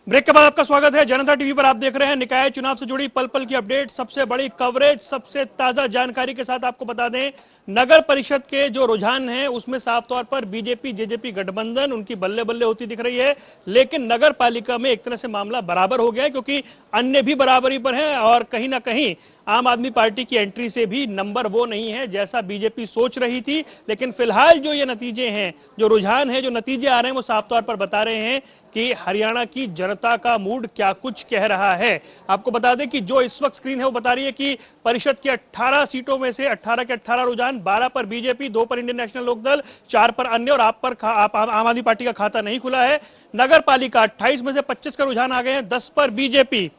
Break के बाद आपका स्वागत है। जनता टीवी पर आप देख रहे हैं निकाय चुनाव से जुड़ी पल पल की अपडेट, सबसे बड़ी कवरेज, सबसे ताजा जानकारी के साथ आपको बता दें नगर परिषद के जो रुझान हैं उसमें साफ तौर पर बीजेपी जेजेपी गठबंधन उनकी बल्ले बल्ले होती दिख रही है, लेकिन नगर पालिका में एक तरह से मामला बराबर हो गया है क्योंकि अन्य भी बराबरी पर हैं और कहीं ना कहीं आम आदमी पार्टी की एंट्री से भी नंबर वो नहीं है जैसा बीजेपी सोच रही थी। लेकिन फिलहाल जो ये नतीजे हैं, जो रुझान है, जो नतीजे आ रहे हैं वो साफ तौर पर बता रहे हैं कि हरियाणा की जनता का मूड क्या कुछ कह रहा है। आपको बता दें कि जो इस वक्त स्क्रीन है वो बता रही है कि परिषद की 18 सीटों में से 18 के 18 रुझान, 12 पर बीजेपी, 2 पर इंडियन नेशनल लोकदल, 4 पर अन्य और आप आम आदमी पार्टी का खाता नहीं खुला है। नगर पालिका 28 में से 25 का रुझान आ गए हैं, 10 पर बीजेपी,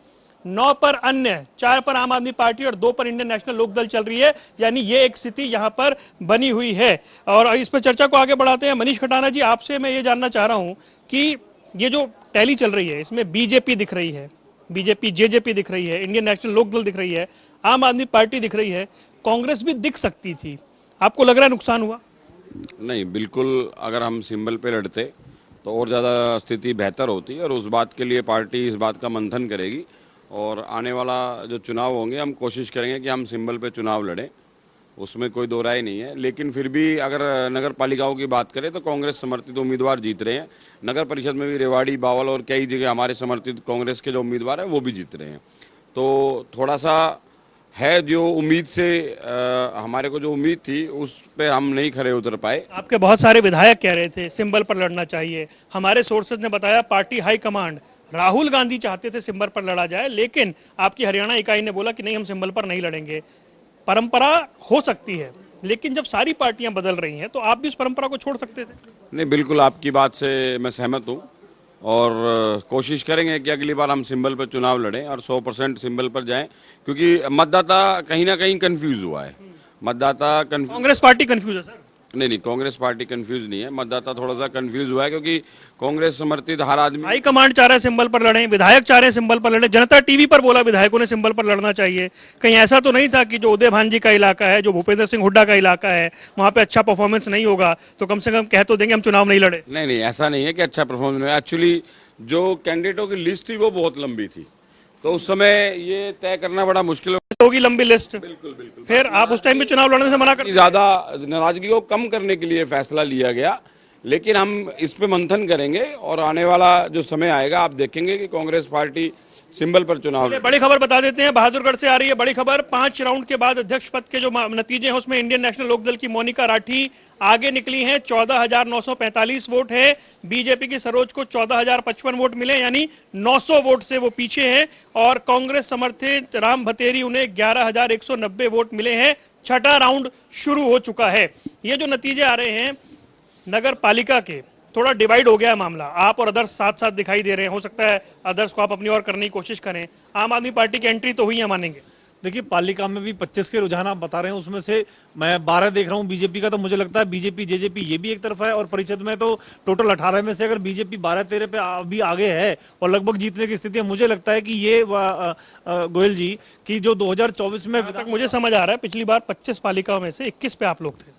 9 पर अन्य, 4 पर आम आदमी पार्टी और 2 पर इंडियन नेशनल लोकदल चल रही है। यानी ये एक स्थिति यहां पर बनी हुई है और इस पर चर्चा को आगे बढ़ाते हैं। मनीष खटाना जी, आपसे मैं ये जानना चाह रहा हूं कि ये जो टैली चल रही है इसमें बीजेपी दिख रही है, बीजेपी जेजेपी दिख रही है, इंडियन नेशनल लोकदल दिख रही है, आम आदमी पार्टी दिख रही है, कांग्रेस भी दिख सकती थी। आपको लग रहा है नुकसान हुआ? नहीं, बिल्कुल। अगर हम सिंबल पे लड़ते तो और ज़्यादा स्थिति बेहतर होती और उस बात के लिए पार्टी इस बात का मंथन करेगी और आने वाला जो चुनाव होंगे हम कोशिश करेंगे कि हम सिंबल पे चुनाव लड़ें, उसमें कोई दो राय नहीं है। लेकिन फिर भी अगर नगर पालिकाओं की बात करें तो कांग्रेस समर्थित उम्मीदवार जीत रहे हैं। नगर परिषद में भी रेवाड़ी, बावल और कई जगह हमारे समर्थित कांग्रेस के जो उम्मीदवार हैं वो भी जीत रहे हैं। तो थोड़ा सा है जो उम्मीद से हमारे को जो उम्मीद थी उस पे हम नहीं खरे उतर पाए। आपके बहुत सारे विधायक कह रहे थे सिंबल पर लड़ना चाहिए। हमारे सोर्सेज ने बताया party high command Rahul Gandhi चाहते थे सिंबल पर लड़ा जाए, लेकिन आपकी हरियाणा इकाई ने बोला कि नहीं, हम सिंबल पर नहीं लड़ेंगे। परंपरा हो सकती है, लेकिन जब सारी पार्टियां बदल रही हैं तो आप भी इस परंपरा को छोड़ सकते थे। नहीं, बिल्कुल आपकी बात से मैं सहमत हूँ और कोशिश करेंगे कि अगली बार हम सिंबल पर चुनाव लड़ें और 100% सिंबल पर जाएं, क्योंकि मतदाता कहीं ना कहीं कंफ्यूज हुआ है। मतदाता कांग्रेस पार्टी कंफ्यूज है सर? नहीं, कांग्रेस पार्टी कंफ्यूज नहीं है, मतदाता थोड़ा सा कंफ्यूज हुआ है क्योंकि कांग्रेस समर्थित हर आदमी हाई कमांड चाह रहा है सिंबल पर लड़ें, विधायक चाह रहे हैं सिंबल पर लड़ें। जनता टीवी पर बोला विधायकों ने सिंबल पर लड़ना चाहिए। कहीं ऐसा तो नहीं था कि जो उदय भानजी का इलाका है, जो भूपेंद्र सिंह हुड्डा का इलाका है, वहां पे अच्छा परफॉर्मेंस नहीं होगा तो कम से कम कह तो देंगे हम चुनाव नहीं लड़े। नहीं, ऐसा नहीं है कि अच्छा परफॉर्मेंस नहीं। एक्चुअली जो कैंडिडेटों की लिस्ट थी वो बहुत लंबी थी, तो उस समय ये तय करना बड़ा मुश्किल होगी लंबी लिस्ट। बिल्कुल बिल्कुल। फिर आप उस टाइम पे चुनाव लड़ने से मना कर ज्यादा नाराजगी को कम करने के लिए फैसला लिया गया, लेकिन हम इस पे मंथन करेंगे और आने वाला जो समय आएगा आप देखेंगे कि कांग्रेस पार्टी सिंबल पर चुनाव। बड़ी खबर बता देते हैं, बहादुरगढ़ से आ रही है बड़ी खबर। 5 राउंड के बाद अध्यक्ष पद के जो नतीजे हैं उसमें इंडियन नेशनल लोकदल की मोनिका राठी आगे निकली हैं। 14,945 वोट है। बीजेपी की सरोज को 14,055 वोट मिले, यानी 900 वोट से वो पीछे हैं और कांग्रेस समर्थित राम भतेरी उन्हें 11,190 वोट मिले हैं। छठा राउंड शुरू हो चुका है। ये जो नतीजे आ रहे हैं नगर पालिका के, थोड़ा डिवाइड हो गया है मामला। आप और अदर्स साथ साथ दिखाई दे रहे हैं, हो सकता है अदर्स को आप अपनी ओर करने की कोशिश करें। आम आदमी पार्टी की एंट्री तो हुई है मानेंगे। देखिए, पालिका में भी 25 के रुझान आप बता रहे हैं, उसमें से मैं 12 देख रहा हूं बीजेपी का, तो मुझे लगता है बीजेपी जेजेपी ये भी एक तरफ है और परिषद में तो टोटल 18 में से अगर बीजेपी 12-13 पे अभी आगे है और लगभग जीतने की स्थिति है, मुझे लगता है कि ये गोयल जी की जो 2024 में तक मुझे समझ आ रहा है पिछली बार 25 पालिकाओं में से 21 पे आप लोग थे।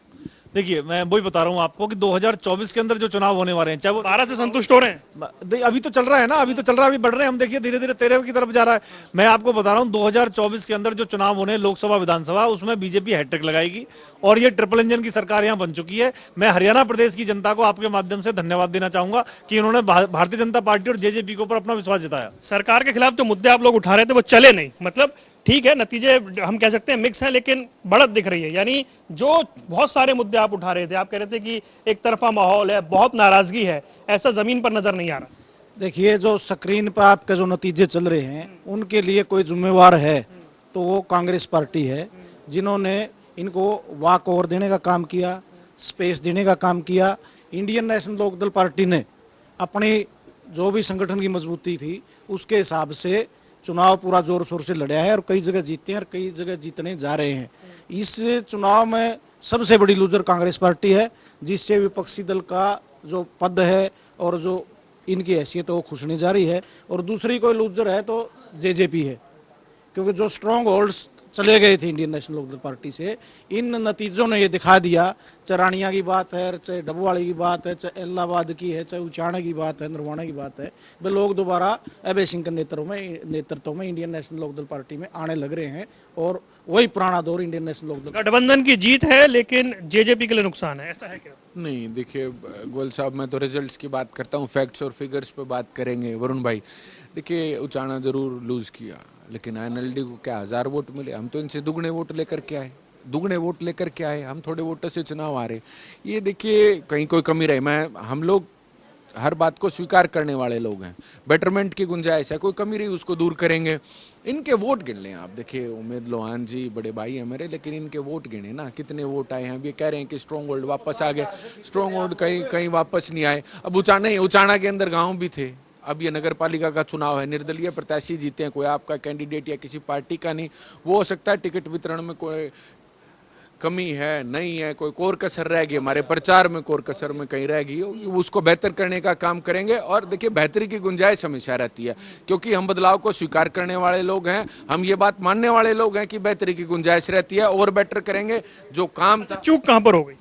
देखिए, मैं वही बता रहा हूं आपको कि 2024 के अंदर जो चुनाव होने वाले हैं, चाहे वो 12 से संतुष्ट हो रहे हैं? अभी तो चल रहा है ना, अभी तो चल रहा है, अभी बढ़ रहे हैं हम। देखिए धीरे धीरे 13 की तरफ जा रहा है। मैं आपको बता रहा हूं 2024 के अंदर जो चुनाव होने लोकसभा विधानसभा, उसमें बीजेपी हैट्रिक लगाएगी और ये ट्रिपल इंजन की सरकार यहां बन चुकी है। मैं हरियाणा प्रदेश की जनता को आपके माध्यम से धन्यवाद देना चाहूंगा कि इन्होंने भारतीय जनता पार्टी और जेजेपी के ऊपर अपना विश्वास जताया। सरकार के खिलाफ जो मुद्दे आप लोग उठा रहे थे वो चले नहीं, मतलब ठीक है, नतीजे हम कह सकते हैं मिक्स हैं, लेकिन बढ़त दिख रही है। यानी जो बहुत सारे मुद्दे आप उठा रहे थे, आप कह रहे थे कि एक तरफा माहौल है, बहुत नाराजगी है, ऐसा जमीन पर नजर नहीं आ रहा। देखिए, जो स्क्रीन पर आपके जो नतीजे चल रहे हैं उनके लिए कोई जिम्मेवार है तो वो कांग्रेस पार्टी है, जिन्होंने इनको वॉक ओवर देने का काम किया, स्पेस देने का काम किया। इंडियन नेशनल लोकदल पार्टी ने अपनी जो भी संगठन की मजबूती थी उसके हिसाब से चुनाव पूरा जोर शोर से लड़ा है और कई जगह जीते हैं और कई जगह जीतने जा रहे हैं। इस चुनाव में सबसे बड़ी लूजर कांग्रेस पार्टी है, जिससे विपक्षी दल का जो पद है और जो इनकी हैसियत है वो खुशनी जारी है। और दूसरी कोई लूजर है तो जेजेपी है, क्योंकि जो स्ट्रॉन्ग होल्ड्स चले गए थे इंडियन नेशनल लोकदल पार्टी से। इन नतीजों ने ये दिखा दिया, चाहे रानिया की बात है, चाहे डबवाड़ी की बात है, चाहे इलाहाबाद की है, चाहे उचाना की बात है, नरवाना की बात है, वे लोग दोबारा अभय सिंह के नेतृत्व में इंडियन नेशनल लोकदल पार्टी में आने लग रहे हैं और वही पुराना दौर इंडियन नेशनल लोकदल। गठबंधन की जीत है लेकिन जेजेपी के लिए नुकसान है, ऐसा है क्या? नहीं, देखिए गोयल साहब, मैं तो रिजल्ट्स की बात करता हूँ, फैक्ट्स और फिगर्स पे बात करेंगे वरुण भाई। देखिए उचाना जरूर लूज किया, लेकिन एनएलडी को क्या 1000 वोट मिले? हम तो इनसे दुगने वोट लेकर के आए, दुगने वोट लेकर के आए, हम थोड़े वोटों से चुनाव आ रहे। ये देखिए कहीं कोई कमी रही, हम लोग हर बात को स्वीकार करने वाले लोग हैं, बेटरमेंट की गुंजाइश है, कोई कमी रही उसको दूर करेंगे। इनके वोट गिन लें आप, देखिए उमेद लोहान जी बड़े भाई हैं मेरे, लेकिन इनके वोट गिने ना, कितने वोट आए हैं। अब ये कह रहे हैं कि स्ट्रॉन्ग होल्ड वापस आ गए, स्ट्रॉन्ग होल्ड कहीं वापस नहीं आए। अब उचाना के अंदर गाँव भी थे, अब ये नगर पालिका का चुनाव है, निर्दलीय प्रत्याशी जीते हैं, कोई आपका कैंडिडेट या किसी पार्टी का नहीं। वो हो सकता है टिकट वितरण में कोई कमी है, नहीं है, कोई कोर कसर रह गई, हमारे प्रचार में कोर कसर में कहीं रह गई, उसको बेहतर करने का काम करेंगे। और देखिए बेहतरी की गुंजाइश हमेशा रहती है, क्योंकि हम बदलाव को स्वीकार करने वाले लोग हैं, हम ये बात मानने वाले लोग हैं कि बेहतरी की गुंजाइश रहती है और बेटर करेंगे। जो काम था, चूक कहां पर हो गई?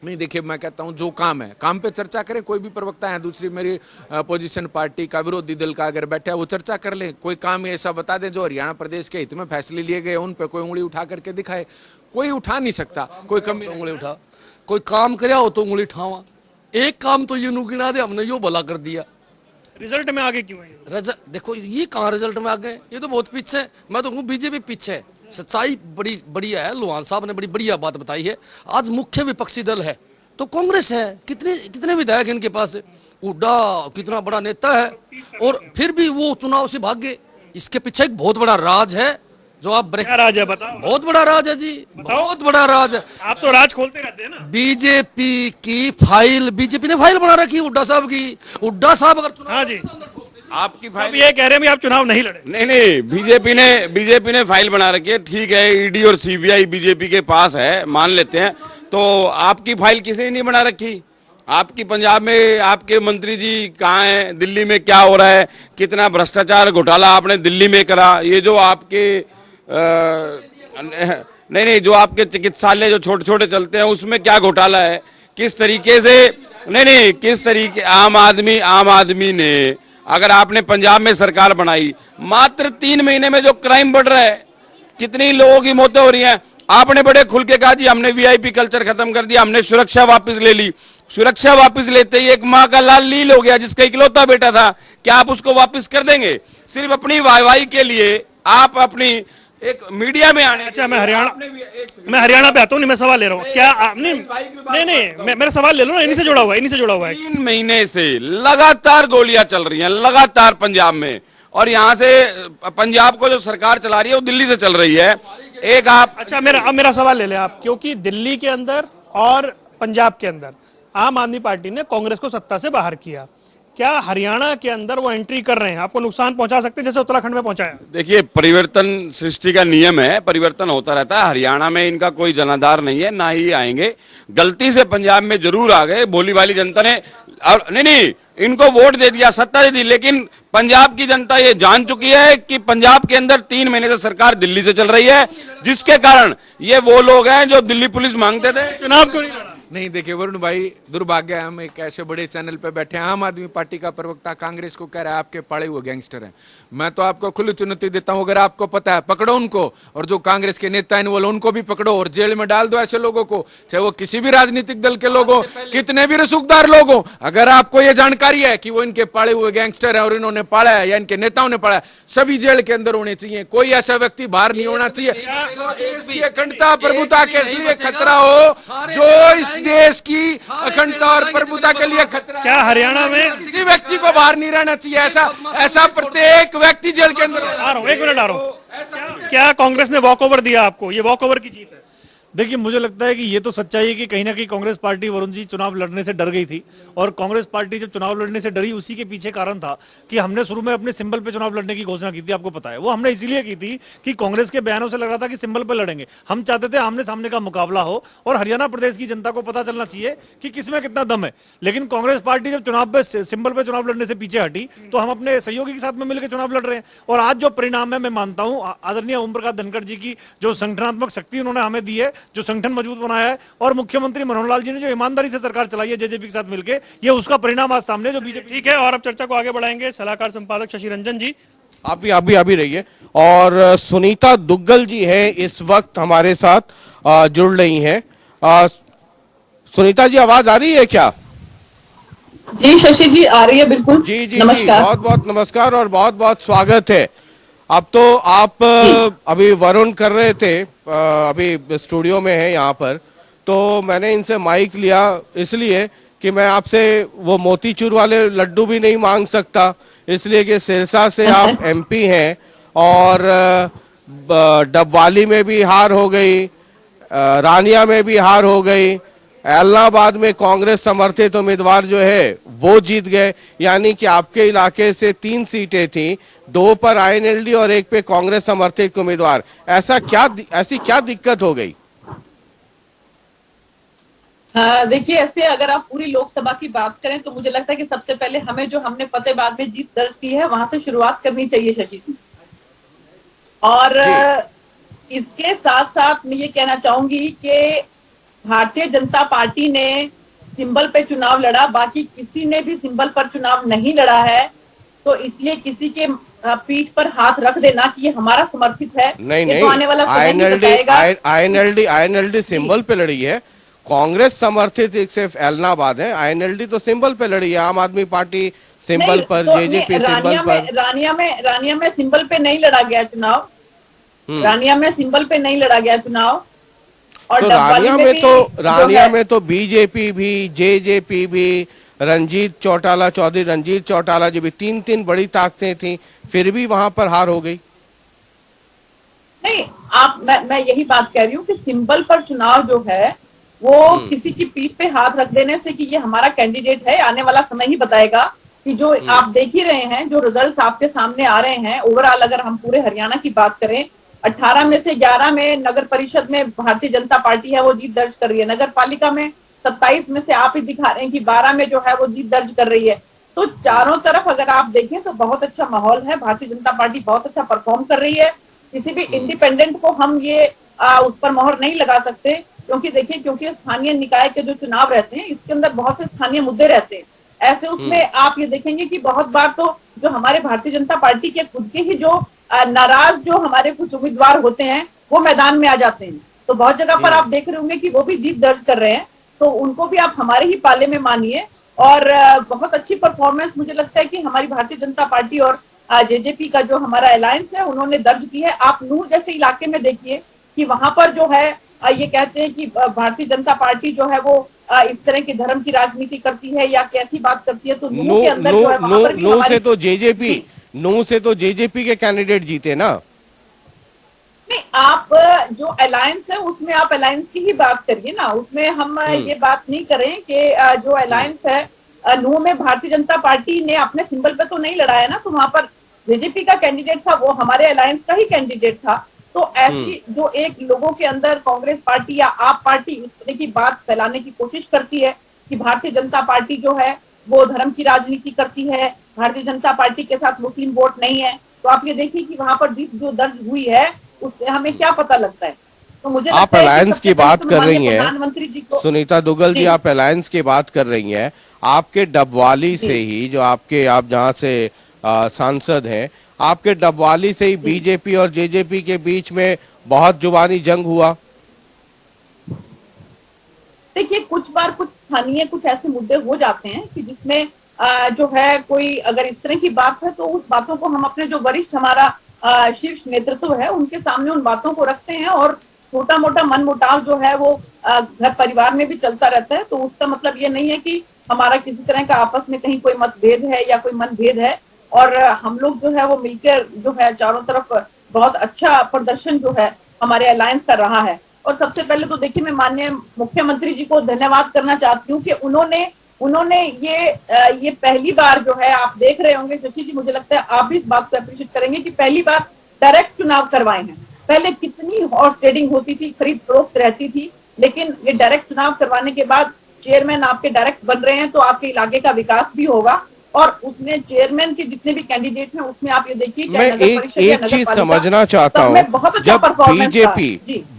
नहीं देखिए, मैं कहता हूं जो काम है काम पे चर्चा करें, कोई भी प्रवक्ता है, दूसरी मेरी अपोजिशन पार्टी का, विरोधी दल का अगर बैठा है वो चर्चा कर ले, कोई काम ऐसा बता दे जो हरियाणा प्रदेश के हित में फैसले लिए गए, उन पे कोई उंगली उठा करके दिखाए। कोई उठा नहीं सकता, कोई कमी उंगली उठा, कोई काम करया हो तो उंगली उठावा। एक काम तो ये गिना दे, हमने यो भला कर दिया। रिजल्ट में आगे क्यों है? रिजल्ट देखो, ये कहाँ रिजल्ट में आ गए, ये तो बहुत पीछे है। मैं तो कहूँ बीजेपी पीछे है। सच्चाई बड़ी बढ़िया है, लोहान साहब ने बड़ी बढ़िया बात बताई है। आज मुख्य विपक्षी दल है तो कांग्रेस है, कितने विधायक इनके पास, हुड्डा कितना बड़ा नेता है, और फिर भी वो चुनाव से भाग गए। इसके पीछे एक बहुत बड़ा राज है जो आप क्या राज है बताओ? बहुत बड़ा राज है जी, बहुत बड़ा राज है। आप तो राज खोलते रहते हैं ना। बीजेपी की फाइल, बीजेपी ने फाइल बना रखी है हुड्डा साहब की। हुड्डा साहब अगर चुनाव, हाँ जी, आपकी सब फाइल ये कह रहे हैं भी आप चुनाव नहीं लड़े। नहीं, बीजेपी ने फाइल बना रखी है, ठीक है, ईडी और सीबीआई बीजेपी के पास है, मान लेते हैं। तो आपकी फाइल किसी ने नहीं बना रखी। आपकी पंजाब में आपके मंत्री जी कहाँ हैं, दिल्ली में क्या हो रहा है, कितना भ्रष्टाचार घोटाला आपने दिल्ली में करा, ये जो आपके नहीं, जो आपके चिकित्सालय जो छोटे छोटे चलते हैं उसमें क्या घोटाला है, किस तरीके से, नहीं, किस तरीके आम आदमी ने, अगर आपने पंजाब में सरकार बनाई, मात्र 3 महीने में जो क्राइम बढ़ रहा है, कितनी लोगों की मौतें हो रही हैं, आपने बड़े खुल के कहा जी हमने वीआईपी कल्चर खत्म कर दिया, हमने सुरक्षा वापस ले ली। सुरक्षा वापस लेते ही एक माँ का लाल लील हो गया जिसका इकलौता बेटा था, क्या आप उसको वापस कर देंगे? सिर्फ अपनी वाहवाही के लिए आप अपनी एक मीडिया में आने। अच्छा, मैं हरियाणा पे आता हूँ, नहीं मैं सवाल ले रहा हूँ। क्या आप नहीं, मेरा सवाल ले लो ना, इन्हीं से जुड़ा हुआ है। 3 महीने से लगातार गोलियां चल रही हैं, लगातार पंजाब में, और यहाँ से पंजाब को जो सरकार चला रही है वो दिल्ली से चल रही है। एक आप, अच्छा, मेरा सवाल ले लें आप, क्योंकि दिल्ली के अंदर और पंजाब के अंदर आम आदमी पार्टी ने कांग्रेस को सत्ता से बाहर किया, क्या हरियाणा के अंदर वो एंट्री कर रहे हैं, आपको नुकसान पहुंचा सकते हैं जैसे उत्तराखंड में पहुंचाया? देखिए, परिवर्तन सृष्टि का नियम है, परिवर्तन होता रहता है। हरियाणा में इनका कोई जनाधार नहीं है, ना ही आएंगे। गलती से पंजाब में जरूर आ गए, भोली भाली जनता ने, और नहीं, इनको वोट दे दिया, सत्ता दे दी, लेकिन पंजाब की जनता ये जान चुकी है कि पंजाब के अंदर 3 महीने से सरकार दिल्ली से चल रही है, जिसके कारण ये वो लोग हैं जो दिल्ली पुलिस मांगते थे। चुनाव क्यों नहीं लड़ा? नहीं देखिए वरुण भाई, दुर्भाग्य है हम एक ऐसे बड़े चैनल पे बैठे हैं। आम आदमी पार्टी का प्रवक्ता कांग्रेस को कह रहा है आपके पाड़े हुए गैंगस्टर हैं। मैं तो आपको खुली चुनौती देता हूं, अगर आपको पता है पकड़ो उनको, और जो कांग्रेस के नेता हैं वो उनको भी पकड़ो और जेल में डाल दो ऐसे लोगों को, चाहे वो किसी भी राजनीतिक दल के लोग हो, कितने भी रसूखदार लोग हो। अगर आपको ये जानकारी है कि वो इनके पाड़े हुए गैंगस्टर है और इन्होंने पाला है या इनके नेताओं ने पाला है, सभी जेल के अंदर होने चाहिए, कोई ऐसा व्यक्ति बाहर नहीं होना चाहिए। देश की अखंडता प्रभुता के लिए खतरा हो, जो इस देश की अखंडता और प्रभुता के लिए खतरा, क्या हरियाणा में किसी व्यक्ति को बाहर नहीं रहना चाहिए। ऐसा प्रत्येक व्यक्ति जेल के अंदर। आ रहा हूं, 1 मिनट आ रहा हूं। क्या कांग्रेस ने वॉक ओवर दिया आपको? ये वॉक ओवर की जीत है? देखिए, मुझे लगता है कि ये तो सच्चाई है कि कहीं ना कहीं कांग्रेस पार्टी, वरुण जी, चुनाव लड़ने से डर गई थी। और कांग्रेस पार्टी जब चुनाव लड़ने से डरी, उसी के पीछे कारण था कि हमने शुरू में अपने सिंबल पे चुनाव लड़ने की घोषणा की थी। आपको पता है, वो हमने इसीलिए की थी कि कांग्रेस के बयानों से लग रहा था कि सिंबल पे लड़ेंगे। हम चाहते थे आमने सामने का मुकाबला हो और हरियाणा प्रदेश की जनता को पता चलना चाहिए कि किसमें कितना दम है। लेकिन कांग्रेस पार्टी जब चुनाव पे सिंबल पे चुनाव लड़ने से पीछे हटी, तो हम अपने सहयोगी के साथ में मिलकर चुनाव लड़ रहे हैं। और आज जो परिणाम है, मैं मानता हूं आदरणीय ओम प्रकाश धनखड़ जी की जो संगठनात्मक शक्ति उन्होंने हमें दी है, जो संगठन मजबूत बनाया है, और मुख्यमंत्री मनोहर लाल जी ने जो ईमानदारी से सरकार चलाई है जेजेपी के साथ मिलकर, ये उसका परिणाम आज सामने जो बीजेपी। ठीक है, और अब चर्चा को आगे बढ़ाएंगे सलाहकार संपादक शशि रंजन जी। आप भी रहिए। और सुनीता दुग्गल जी है इस वक्त हमारे साथ जुड़ रही हैं। सुनीता जी, आवाज आ रही है क्या? जी शशि जी, आ रही है बिल्कुल। जी जी नमस्कार। जी, बहुत बहुत नमस्कार और बहुत बहुत स्वागत है। अब तो आप अभी वरुण कर रहे थे, अभी स्टूडियो में है यहाँ पर, तो मैंने इनसे माइक लिया इसलिए कि मैं आपसे वो मोतीचूर वाले लड्डू भी नहीं मांग सकता, इसलिए कि सिरसा से आप एमपी हैं और डबवाली में भी हार हो गई, रानिया में भी हार हो गई, इलाहाबाद में कांग्रेस समर्थित उम्मीदवार जो है वो जीत गए। यानी कि आपके इलाके से 3 सीटें थी, 2 पर आईएनएलडी और 1 पे कांग्रेस समर्थित उम्मीदवार। ऐसी क्या दिक्कत हो गई? देखिए, ऐसे अगर आप पूरी लोकसभा की बात करें तो मुझे लगता है कि सबसे पहले हमने फतेहाबाद में जीत दर्ज की है, वहां से शुरुआत करनी चाहिए शशि जी। और इसके साथ साथ मैं ये कहना चाहूंगी कि भारतीय जनता पार्टी ने सिंबल पे चुनाव लड़ा, बाकी किसी ने भी सिंबल पर चुनाव नहीं लड़ा है। तो इसलिए किसी के पीठ पर हाथ रख देना कि ये हमारा समर्थित है, नहीं, तो आने वाला समय ही बताएगा। आईएनएलडी सिंबल पे लड़ी है, कांग्रेस समर्थित सिर्फ इलाहाबाद है। आईएनएलडी तो सिंबल पे लड़ी है, आम आदमी पार्टी सिंबल पर, तो जेजेपी सिंबल पर। रानिया में सिंबल पे नहीं लड़ा गया चुनाव, रानिया में सिंबल पे नहीं लड़ा गया चुनाव। और तो रानिया में तो बीजेपी भी, जेजेपी भी, चौधरी रंजीत चौटाला जी भी, 3 बड़ी ताकतें थी, फिर भी वहां पर हार हो गई। नहीं, मैं यही बात कह रही हूँ कि सिंबल पर चुनाव जो है वो किसी की पीठ पे हाथ रख देने से कि ये हमारा कैंडिडेट है, आने वाला समय ही बताएगा। कि जो आप देख ही रहे हैं, जो रिजल्ट्स आपके सामने आ रहे हैं, ओवरऑल अगर हम पूरे हरियाणा की बात करें, 18 में से 11 में नगर परिषद में भारतीय जनता पार्टी है वो जीत दर्ज कर रही है। नगर पालिका में 27 में से आप ही दिखा रहे हैं कि 12 में जो है वो जीत दर्ज कर रही है। तो चारों तरफ अगर आप देखें तो बहुत अच्छा माहौल है, भारतीय जनता पार्टी बहुत अच्छा परफॉर्म कर रही है। किसी भी इंडिपेंडेंट को हम ये उस पर मोहर नहीं लगा सकते, क्योंकि देखिए, क्योंकि स्थानीय निकाय के जो चुनाव रहते हैं इसके अंदर बहुत से स्थानीय मुद्दे रहते हैं। ऐसे उसमें आप ये देखेंगे कि बहुत बार तो जो हमारे भारतीय जनता पार्टी के खुद के ही जो नाराज जो हमारे कुछ उम्मीदवार होते हैं वो मैदान में आ जाते हैं। तो बहुत जगह पर आप देख रहे होंगे कि वो भी जीत दर्ज कर रहे हैं, तो उनको भी आप हमारे ही पाले में मानिए। और बहुत अच्छी परफॉर्मेंस मुझे लगता है कि हमारी भारतीय जनता पार्टी और जेजेपी का जो हमारा अलायंस है उन्होंने दर्ज की है। आप नूर जैसे इलाके में देखिए कि वहां पर जो है ये कहते हैं कि भारतीय जनता पार्टी जो है वो इस तरह की धर्म की राजनीति करती है या कैसी बात करती है। तो नूर के अंदर जो है वहां पर भी नू से तो जेजेपी के कैंडिडेट जीते ना। नहीं, आप जो अलायंस है उसमें आप अलायंस की ही बात करिए ना, उसमें हम ये बात नहीं करें कि जो अलायंस है नूह में भारतीय जनता पार्टी ने अपने सिंबल पे तो नहीं लड़ाया ना, तो वहां पर जेजेपी का कैंडिडेट था, वो हमारे अलायंस का ही कैंडिडेट था। तो ऐसी जो एक लोगों के अंदर कांग्रेस पार्टी या आप पार्टी इस तरह की बात फैलाने की कोशिश करती है कि भारतीय जनता पार्टी जो है वो धर्म की राजनीति करती है, भारतीय जनता पार्टी के साथ मुस्लिम वोट नहीं है, तो आप ये देखिए कि वहां पर जीत जो दर्ज हुई है उससे हमें क्या पता लगता है। तो मुझे आप अलायंस की बात कर रही हैं प्रधानमंत्री जी को, सुनीता दुग्गल जी, आप अलायंस की बात कर रही हैं। आपके डबवाली से ही जो आप जहाँ से सांसद हैं, आपके डबवाली से ही बीजेपी और जेजेपी के बीच में बहुत जुबानी जंग हुआ। देखिए, कुछ बार कुछ स्थानीय कुछ ऐसे मुद्दे हो जाते हैं कि जिसमें जो है कोई अगर इस तरह की बात है तो उस बातों को हम अपने जो वरिष्ठ हमारा शीर्ष नेतृत्व है उनके सामने उन बातों को रखते हैं, और छोटा मोटा मन मुटाव जो है वो घर परिवार में भी चलता रहता है। तो उसका मतलब ये नहीं है कि हमारा किसी तरह का आपस में कहीं कोई मतभेद है या कोई मनभेद है। और हम लोग जो है वो मिलकर जो है चारों तरफ बहुत अच्छा प्रदर्शन जो है हमारे अलायंस का रहा है। और सबसे पहले तो देखिए मैं माननीय मुख्यमंत्री जी को धन्यवाद करना चाहती हूँ कि उन्होंने ये पहली बार जो है, आप देख रहे होंगे शशि जी, मुझे लगता है आप भी इस बात को अप्रिशिएट करेंगे कि पहली बार डायरेक्ट चुनाव करवाए हैं। पहले कितनी हॉर्स ट्रेडिंग होती थी, खरीद फरोख्त रहती थी, लेकिन ये डायरेक्ट चुनाव करवाने के बाद चेयरमैन आपके डायरेक्ट बन रहे हैं तो आपके इलाके का विकास भी होगा। और उसमें चेयरमैन के जितने भी कैंडिडेट हैं उसमें आप ये देखिए, मैं एक चीज समझना चाहता हूँ, जब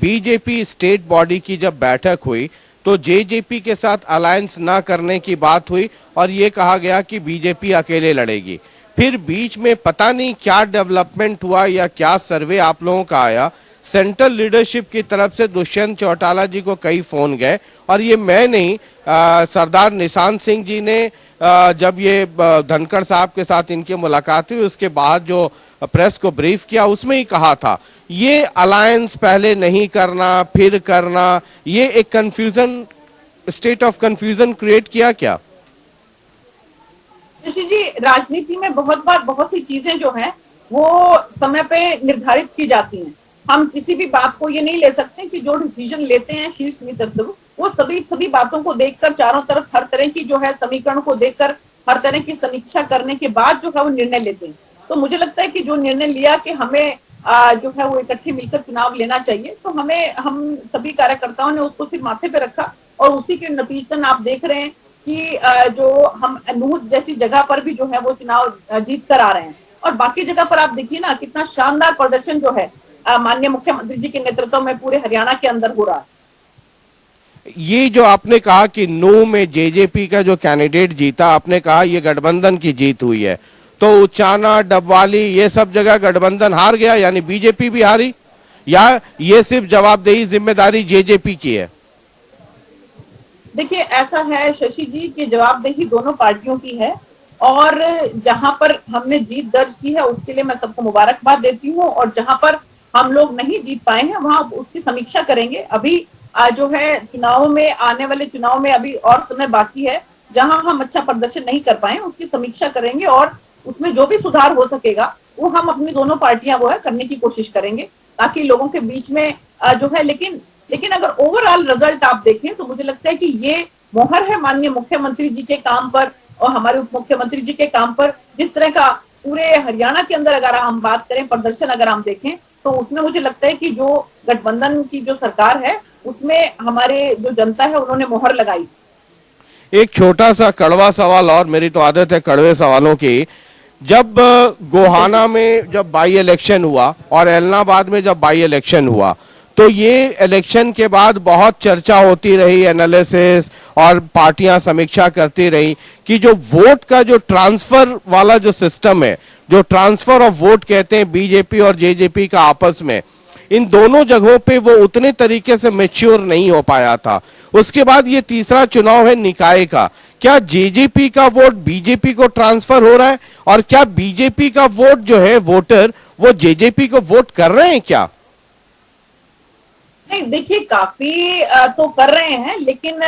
बीजेपी स्टेट बॉडी की जब बैठक हुई तो जेजेपी के साथ अलायंस ना करने की बात हुई और ये कहा गया कि बीजेपी अकेले लड़ेगी। फिर बीच में पता नहीं क्या डेवलपमेंट हुआ या क्या सर्वे आप लोगों का आया, सेंट्रल लीडरशिप की तरफ से दुष्यंत चौटाला जी को कई फोन गए और ये मैं नहीं, सरदार निशांत सिंह जी ने जब ये धनखड़ साहब के साथ इनकी मुलाकात हुई उसके बाद जो प्रेस को ब्रीफ किया उसमें ही कहा था ये अलायंस पहले नहीं करना फिर करना, ये एक confusion, state of confusion create किया क्या? ऋषि जी, राजनीति में बहुत बार बहुत सी चीजें जो हैं वो समय पे निर्धारित की जाती हैं। हम किसी भी बात को ये नहीं ले सकते कि जो डिसीजन लेते हैं शीर्ष नेतृत्व, वो सभी बातों को देखकर, चारों तरफ हर तरह की जो है समीकरण को देखकर, हर तरह की समीक्षा करने के बाद जो है वो निर्णय लेते हैं। तो मुझे लगता है कि जो निर्णय लिया कि हमें जो है वो इकट्ठे मिलकर चुनाव लेना चाहिए, तो हम सभी कार्यकर्ताओं ने उसको सिर माथे पे रखा और उसी के नतीजतन आप देख रहे हैं कि जो हम नूह जैसी जगह पर भी जो है वो चुनाव जीत कर आ रहे हैं। और बाकी जगह पर आप देखिए ना, कितना शानदार प्रदर्शन जो है माननीय मुख्यमंत्री जी के नेतृत्व में पूरे हरियाणा के अंदर हो रहा है। ये जो आपने कहा कि नूह में जेजेपी का जो कैंडिडेट जीता, आपने कहा ये गठबंधन की जीत हुई है, तो उचाना, डबवाली, ये सब जगह गठबंधन हार गया, यानी बीजेपी भी हारी, या ये सिर्फ जवाबदेही जिम्मेदारी जेजेपी की है? देखिए ऐसा है शशि जी कि जवाबदेही दोनों पार्टियों की है और जहां पर हमने जीत दर्ज की है उसके लिए मैं सबको मुबारकबाद देती हूँ, और जहां पर हम लोग नहीं जीत पाए हैं वहां उसकी समीक्षा करेंगे। अभी जो है चुनाव में, आने वाले चुनाव में अभी और समय बाकी है, जहां हम अच्छा प्रदर्शन नहीं कर पाए उसकी समीक्षा करेंगे और उसमें जो भी सुधार हो सकेगा वो हम अपनी दोनों पार्टियां वो है करने की कोशिश करेंगे, ताकि लोगों के बीच में जो है, लेकिन अगर ओवरऑल रिजल्ट आप देखें तो मुझे लगता है कि ये मोहर है माननीय मुख्यमंत्री जी के काम पर और हमारे उप मुख्यमंत्री जी के काम पर। जिस तरह का पूरे हरियाणा के अंदर अगर हम बात करें, प्रदर्शन अगर हम देखें, तो उसमें मुझे लगता है कि जो गठबंधन की जो सरकार है उसमें हमारे जो जनता है उन्होंने मोहर लगाई। एक छोटा सा कड़वा सवाल, और मेरी तो आदत है कड़वे सवालों की। जब गोहाना में जब बाई इलेक्शन हुआ और एलनाबाद में जब बाई इलेक्शन हुआ, तो ये इलेक्शन के बाद बहुत चर्चा होती रही, एनालिसिस और पार्टियां समीक्षा करती रही कि जो वोट का जो ट्रांसफर वाला जो सिस्टम है, जो ट्रांसफर ऑफ वोट कहते हैं बीजेपी और जेजेपी का आपस में, इन दोनों जगहों पे वो उतने तरीके से मैच्योर नहीं हो पाया था। उसके बाद ये तीसरा चुनाव है निकाय का, क्या जेजेपी का वोट बीजेपी को ट्रांसफर हो रहा है और क्या बीजेपी का वोट जो है वोटर वो जेजेपी को वोट कर रहे हैं क्या? नहीं, देखिए काफी तो कर रहे हैं, लेकिन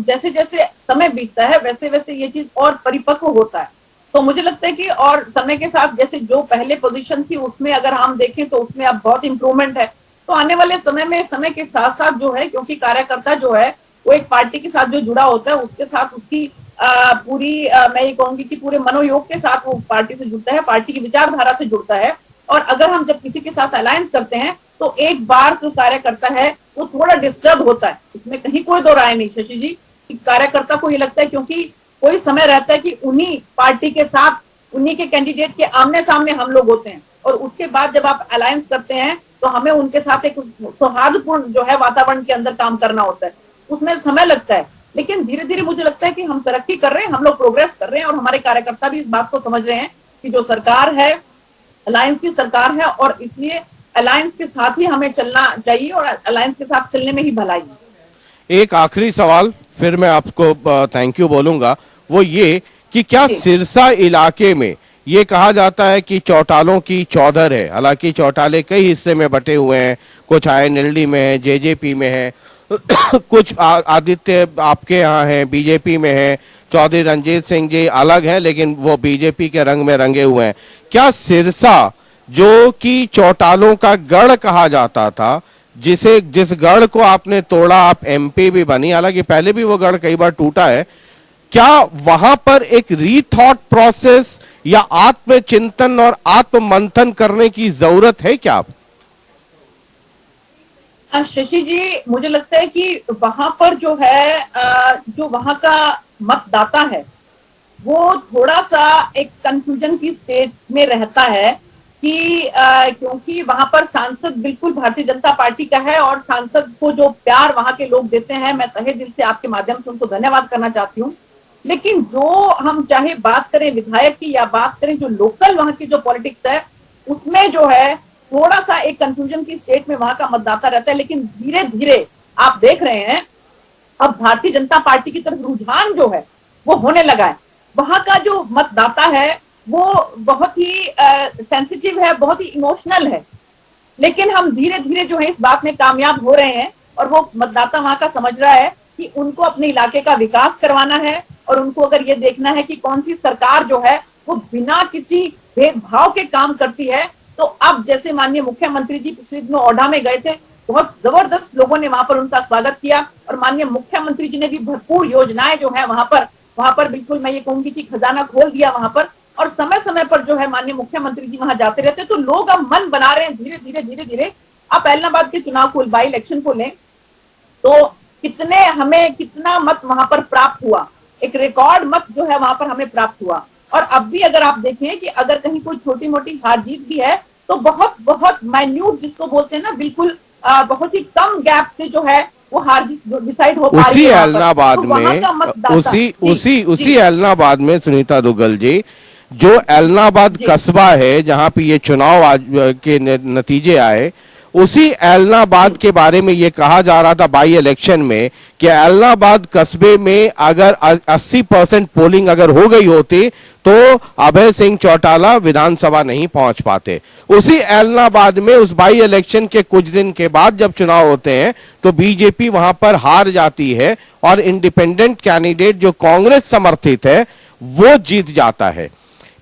जैसे जैसे समय बीतता है वैसे वैसे ये चीज और परिपक्व होता है। तो मुझे लगता है कि और समय के साथ जैसे जो पहले पोजीशन थी उसमें अगर हम देखें तो उसमें अब बहुत इंप्रूवमेंट है। तो आने वाले समय में समय के साथ साथ जो है, क्योंकि कार्यकर्ता जो है वो एक पार्टी के साथ जो जुड़ा होता है उसके साथ उसकी पूरी मैं ये कहूंगी कि पूरे मनोयोग के साथ वो पार्टी से जुड़ता है, पार्टी की विचारधारा से जुड़ता है। और अगर हम जब किसी के साथ अलायंस करते हैं तो एक बार जो कार्यकर्ता है वो थोड़ा डिस्टर्ब होता है, इसमें कहीं कोई दो राय नहीं शशि जी। कार्यकर्ता को ये लगता है क्योंकि कोई समय रहता है कि उन्हीं पार्टी के साथ, उन्हीं के कैंडिडेट के आमने सामने हम लोग होते हैं, और उसके बाद जब आप अलायंस करते हैं तो हमें उनके साथ एक सौहार्दपूर्ण जो है वातावरण के अंदर काम करना होता है, उसमें समय लगता है। लेकिन धीरे धीरे मुझे लगता है कि हम तरक्की कर रहे हैं, हम लोग प्रोग्रेस कर रहे हैं, और हमारे कार्यकर्ता भी इस बात को समझ रहे हैं कि जो सरकार है अलायंस की सरकार है, और इसलिए अलायंस के साथ ही हमें चलना चाहिए और अलायंस के साथ चलने में ही भलाई है। एक आखिरी सवाल, फिर मैं आपको थैंक यू बोलूंगा, वो ये कि क्या सिरसा इलाके में ये कहा जाता है कि चौटालों की चौधर है, हालांकि चौटाले कई हिस्से में बटे हुए हैं, कुछ आईएनएलडी में है, जेजेपी में है, कुछ आदित्य आपके यहाँ है, बीजेपी में है, चौधरी रंजीत सिंह जी अलग हैं लेकिन वो बीजेपी के रंग में रंगे हुए हैं। क्या सिरसा जो कि चौटालों का गढ़ कहा जाता था, जिस गढ़ को आपने तोड़ा, आप एमपी भी बनी, हालांकि पहले भी वो गढ़ कई बार टूटा है, क्या वहां पर एक रीथॉट प्रोसेस या आत्मचिंतन और आत्ममंथन करने की जरूरत है क्या? शशि जी, मुझे लगता है कि वहां पर जो है जो वहां का मतदाता है वो थोड़ा सा एक कंफ्यूजन की स्टेट में रहता है कि क्योंकि वहां पर सांसद बिल्कुल भारतीय जनता पार्टी का है और सांसद को जो प्यार वहां के लोग देते हैं, मैं तहे दिल से आपके माध्यम से उनको धन्यवाद करना चाहती हूँ। लेकिन जो हम चाहे बात करें विधायक की या बात करें जो लोकल वहां की जो पॉलिटिक्स है, उसमें जो है थोड़ा सा एक कंफ्यूजन की स्टेट में वहां का मतदाता रहता है। लेकिन धीरे धीरे आप देख रहे हैं अब भारतीय जनता पार्टी की तरफ रुझान जो है वो होने लगा है। वहां का जो मतदाता है वो बहुत ही सेंसिटिव है, बहुत ही इमोशनल है, लेकिन हम धीरे धीरे जो है इस बात में कामयाब हो रहे हैं और वो मतदाता वहां का समझ रहा है कि उनको अपने इलाके का विकास करवाना है और उनको अगर ये देखना है कि कौन सी सरकार जो है वो बिना किसी भेदभाव के काम करती है। तो अब जैसे माननीय मुख्यमंत्री जी पिछले दिनों ओढ़ा में गए थे, बहुत जबरदस्त लोगों ने वहां पर उनका स्वागत किया और माननीय मुख्यमंत्री जी ने भी भरपूर योजनाएं जो है वहां पर बिल्कुल मैं ये कहूंगी कि खजाना खोल दिया वहां पर। और समय समय पर जो है माननीय मुख्यमंत्री जी वहां जाते रहते, तो लोग अब मन बना रहे हैं धीरे धीरे। आप ऐलनाबाद के चुनाव को, बाई इलेक्शन को लें तो कितना मत वहां पर प्राप्त हुआ, एक रिकॉर्ड मत जो है वहां पर हमें प्राप्त हुआ। और अब भी अगर आप देखें कि अगर कहीं कोई छोटी मोटी हार जीत भी है तो बहुत बहुत माइन्यूट जिसको बोलते हैं ना, बिल्कुल बहुत ही कम गैप से जो है वो हार जीत डिसाइड हो पा रही है। उसी ऐलनाबाद में सुनीता दुग्गल जी, जो ऐलनाबाद कस्बा है जहां पे ये चुनाव आज के नतीजे आए, उसी ऐलनाबाद के बारे में ये कहा जा रहा था बाई इलेक्शन में कि ऐलनाबाद कस्बे में अगर 80% पोलिंग अगर हो गई होती तो अभय सिंह चौटाला विधानसभा नहीं पहुंच पाते। उसी ऐलनाबाद में उस बाई इलेक्शन के कुछ दिन के बाद जब चुनाव होते हैं तो बीजेपी वहां पर हार जाती है और इंडिपेंडेंट कैंडिडेट जो कांग्रेस समर्थित है वो जीत जाता है।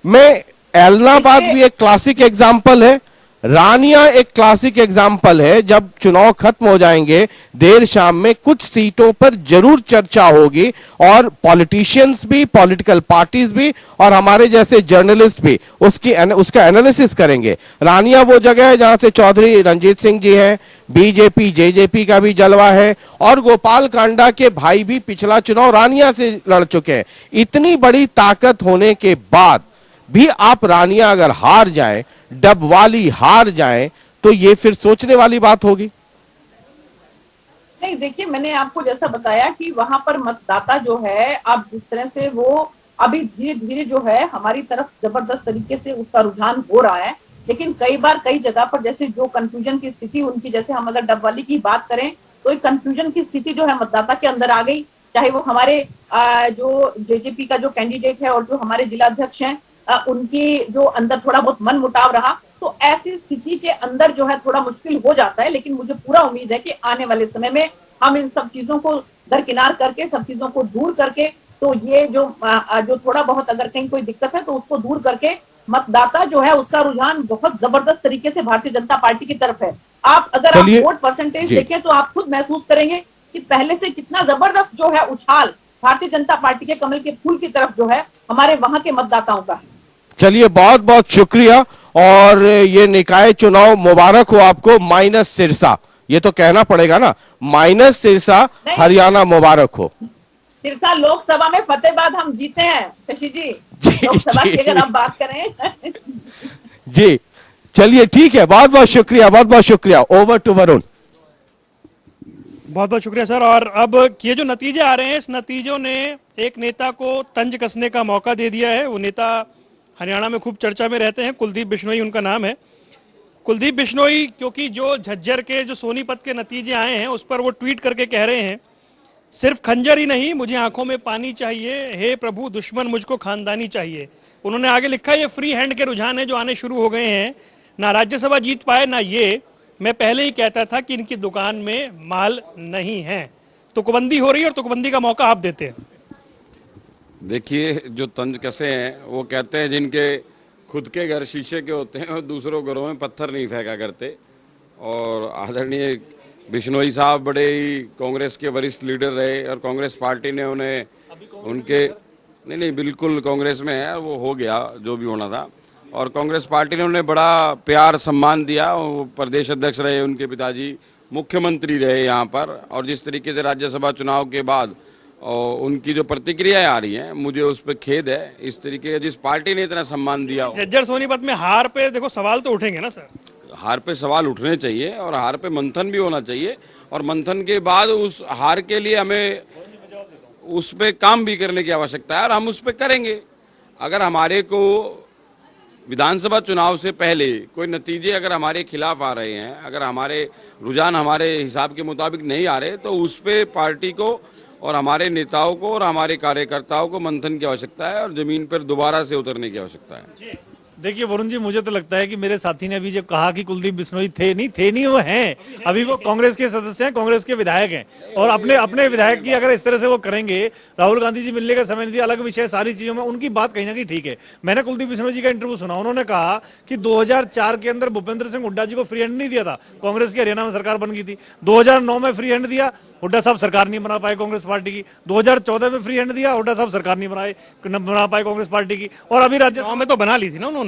मैं ऐलनाबाद भी एक क्लासिक एग्जाम्पल है, रानिया एक क्लासिक एग्जाम्पल है। जब चुनाव खत्म हो जाएंगे देर शाम में कुछ सीटों पर जरूर चर्चा होगी और पॉलिटिशियंस भी, पॉलिटिकल पार्टीज भी और हमारे जैसे जर्नलिस्ट भी उसका एनालिसिस करेंगे। रानिया वो जगह है जहां से चौधरी रंजीत सिंह जी हैं, बीजेपी जेजेपी का भी जलवा है और गोपाल कांडा के भाई भी पिछला चुनाव रानिया से लड़ चुके हैं। इतनी बड़ी ताकत होने के बाद भी आप रानिया अगर हार जाए, डबवाली हार जाए, तो ये फिर सोचने वाली बात होगी। नहीं, देखिए मैंने आपको जैसा बताया कि वहां पर मतदाता जो है अब जिस तरह से वो अभी धीरे धीरे जो है हमारी तरफ जबरदस्त तरीके से उसका रुझान हो रहा है। लेकिन कई बार कई जगह पर जैसे जो कंफ्यूजन की स्थिति उनकी, जैसे हम अगर डबवाली की बात करें तो एक कंफ्यूजन की स्थिति जो है मतदाता के अंदर आ गई, चाहे वो हमारे जो जेजेपी का जो कैंडिडेट है और जो हमारे जिलाध्यक्ष हैं उनकी जो अंदर थोड़ा बहुत मन मुटाव रहा, तो ऐसी स्थिति के अंदर जो है थोड़ा मुश्किल हो जाता है। लेकिन मुझे पूरा उम्मीद है कि आने वाले समय में हम इन सब चीजों को दरकिनार करके, सब चीजों को दूर करके, तो ये जो थोड़ा बहुत अगर कहीं कोई दिक्कत है तो उसको दूर करके मतदाता जो है उसका रुझान बहुत जबरदस्त तरीके से भारतीय जनता पार्टी की तरफ है। आप अगर आप वोट परसेंटेज देखें तो आप खुद महसूस करेंगे कि पहले से कितना जबरदस्त जो है उछाल भारतीय जनता पार्टी के कमल के फूल की तरफ जो है हमारे वहां के मतदाताओं का है। चलिए, बहुत बहुत शुक्रिया और ये निकाय चुनाव मुबारक हो आपको। माइनस सिरसा, ये तो कहना पड़ेगा ना, माइनस सिरसा हरियाणा मुबारक हो। सिरसा लोकसभा में फतेहाबाद हम जीते हैं शशि जी, लोकसभा की अगर आप बात करें। जी चलिए, ठीक है, बहुत बहुत शुक्रिया, बहुत बहुत शुक्रिया। Over to Varun. बहुत बहुत शुक्रिया सर। और अब ये जो नतीजे आ रहे हैं, इस नतीजों ने एक नेता को तंज कसने का मौका दे दिया है। वो नेता हरियाणा में खूब चर्चा में रहते हैं, कुलदीप बिश्नोई उनका नाम है। कुलदीप बिश्नोई, क्योंकि जो झज्जर के जो सोनीपत के नतीजे आए हैं उस पर वो ट्वीट करके कह रहे हैं, सिर्फ खंजर ही नहीं मुझे आंखों में पानी चाहिए, हे प्रभु दुश्मन मुझको खानदानी चाहिए। उन्होंने आगे लिखा, ये फ्री हैंड के रुझान है जो आने शुरू हो गए हैं, ना राज्यसभा जीत पाए ना ये, मैं पहले ही कहता था कि इनकी दुकान में माल नहीं है। तुकबंदी हो रही है और तुकबंदी का मौका आप देते हैं। देखिए, जो तंज कसे हैं वो कहते हैं जिनके खुद के घर शीशे के होते हैं और दूसरों घरों में पत्थर नहीं फेंका करते। और आदरणीय बिश्नोई साहब बड़े ही कांग्रेस के वरिष्ठ लीडर रहे और कांग्रेस पार्टी ने उन्हें उनके नहीं बिल्कुल कांग्रेस में है, वो हो गया जो भी होना था। और कांग्रेस पार्टी ने उन्हें बड़ा प्यार सम्मान दिया। वो प्रदेश अध्यक्ष रहे, उनके पिताजी मुख्यमंत्री रहे यहाँ पर। और जिस तरीके से राज्यसभा चुनाव के बाद और उनकी जो प्रतिक्रियाएं आ रही हैं, मुझे उस पर खेद है। इस तरीके का जिस पार्टी ने इतना सम्मान दिया, झज्जर सोनीपत में हार पे देखो सवाल तो उठेंगे ना सर। हार पे सवाल उठने चाहिए और हार पे मंथन भी होना चाहिए। और मंथन के बाद उस हार के लिए हमें उस पे काम भी करने की आवश्यकता है और हम उस पे करेंगे। अगर हमारे को विधानसभा चुनाव से पहले कोई नतीजे अगर हमारे खिलाफ आ रहे हैं, अगर हमारे रुझान हमारे हिसाब के मुताबिक नहीं आ रहे, तो उस पे पार्टी को और हमारे नेताओं को और हमारे कार्यकर्ताओं को मंथन की आवश्यकता है और जमीन पर दोबारा से उतरने की आवश्यकता है। देखिए वरुण जी, मुझे तो लगता है कि मेरे साथी ने अभी जब कहा कि कुलदीप बिश्नोई थे नहीं वो हैं। अभी वो कांग्रेस के सदस्य हैं, कांग्रेस के विधायक हैं। और अपने विधायक की अगर इस तरह से वो करेंगे, राहुल गांधी जी मिलने का समय नहीं दिया, अलग विषय, सारी चीजों में उनकी बात कहीं ना कहीं ठीक है। मैंने कुलदीप बिश्नोई जी का इंटरव्यू सुना, उन्होंने कहा कि 2004 के अंदर भूपेंद्र सिंह हुड्डा जी को फ्री हैंड नहीं दिया था, कांग्रेस की हरियाणा में सरकार बन गई थी। 2009 में फ्री हैंड दिया, हुड्डा साहब सरकार नहीं बना पाए कांग्रेस पार्टी की। 2014 में फ्री हैंड दिया, हुड्डा साहब सरकार नहीं बना पाए कांग्रेस पार्टी की। और अभी राज्यसभा में तो बना ली थी ना उन्होंने,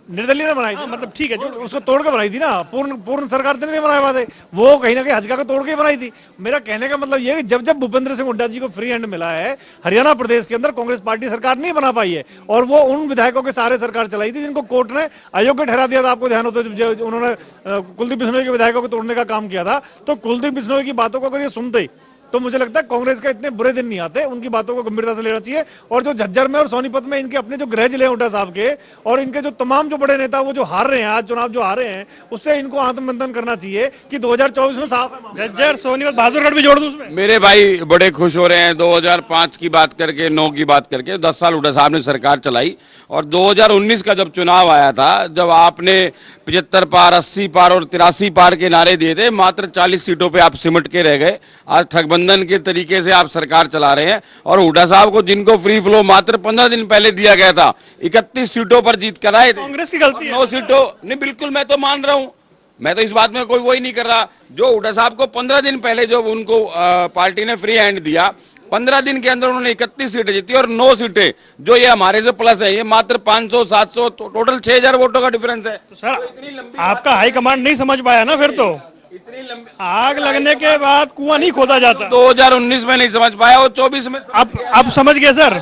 निर्दलीय ने बनाई थी। मतलब ठीक है, जो उसको तोड़ के बनाई थी ना, पूर्ण सरकार ने नहीं बनाया बात है, वो कहीं ना कहीं हजका को तोड़ के बनाई थी। मेरा कहने का मतलब ये है कि जब भूपेंद्र सिंह हुड्डा जी को फ्री हैंड मिला है, हरियाणा प्रदेश के अंदर कांग्रेस पार्टी सरकार नहीं बना पाई है और वो उन विधायकों के सारे सरकार चलाई थी जिनको कोर्ट ने अयोग्य ठहरा दिया था। आपको ध्यान हो तो जब उन्होंने कुलदीप बिश्नोई के विधायकों को तोड़ने का काम किया था, तो कुलदीप बिश्नोई की बातों को अगर ये सुनते ही तो मुझे लगता है कांग्रेस का इतने बुरे दिन नहीं आते। उनकी बातों को गंभीरता से लेना चाहिए। और जो झज्जर में और सोनीपत में इनके अपने जो गृह जिले हैं हुड्डा साहब के, और इनके जो तमाम जो बड़े नेता वो जो हार रहे हैं, आज चुनाव जो हारे हैं, उससे इनको आत्ममंथन करना चाहिए कि 2024 में साफ है। झज्जर सोनीपत बहादुरगढ़ भी जोड़ दूं उसमें। मेरे भाई बड़े खुश हो रहे हैं 2005 की बात करके, 9 की बात करके। 10 साल हुड्डा साहब ने सरकार चलाई और 2019 का जब चुनाव आया था, जब आपने 75 पार, 80 पार और 83 पार के नारे दिए थे, मात्र 40 सीटों पे आप सिमट के रह गए। आज ठगबंधन के तरीके से आप सरकार चला रहे हैं। और हुड्डा साहब को जिनको फ्री फ्लो मात्र 15 दिन पहले दिया गया था, 31 सीटों पर जीत कर आए थे। कांग्रेस की गलती है। 9 सीटों नहीं, बिल्कुल मैं तो मान रहा हूं, मैं तो इस बात में कोई वही नहीं कर रहा। जो हुड्डा साहब को 15 दिन पहले जो उनको पार्टी ने फ्री हैंड दिया, 15 दिन के अंदर उन्होंने 31 सीटें जीती और 9 सीटें जो ये हमारे से प्लस है, ये मात्र 500 700 टोटल 6000 वोटों का डिफरेंस है। तो सर आपका हाईकमांड नहीं समझ पाया ना, फिर तो इतनी लंबी आग लगने के बाद कुआं नहीं खोदा जाता। 2019 में नहीं समझ पाया, और 24 में अब समझ गए सर।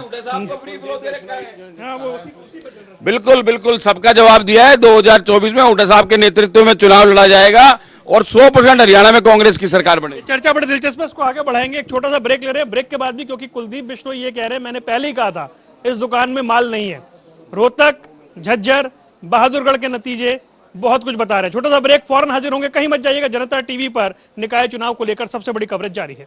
बिल्कुल बिल्कुल सबका जवाब दिया है। 2024 में हुड्डा साहब के नेतृत्व में चुनाव लड़ा जाएगा और 100% हरियाणा में कांग्रेस की सरकार बनेगी। चर्चा बड़ी दिलचस्प है, इसको आगे बढ़ाएंगे। एक छोटा सा ब्रेक ले रहे हैं, ब्रेक के बाद भी, क्योंकि कुलदीप बिश्नोई ये कह रहे हैं, मैंने पहले ही कहा था इस दुकान में माल नहीं है। रोहतक, झज्जर, बहादुरगढ़ के नतीजे बहुत कुछ बता रहे हैं। छोटा सा ब्रेक, फौरन हाजिर होंगे, कहीं मत जाइएगा। जनता टीवी पर निकाय चुनाव को लेकर सबसे बड़ी कवरेज जारी है।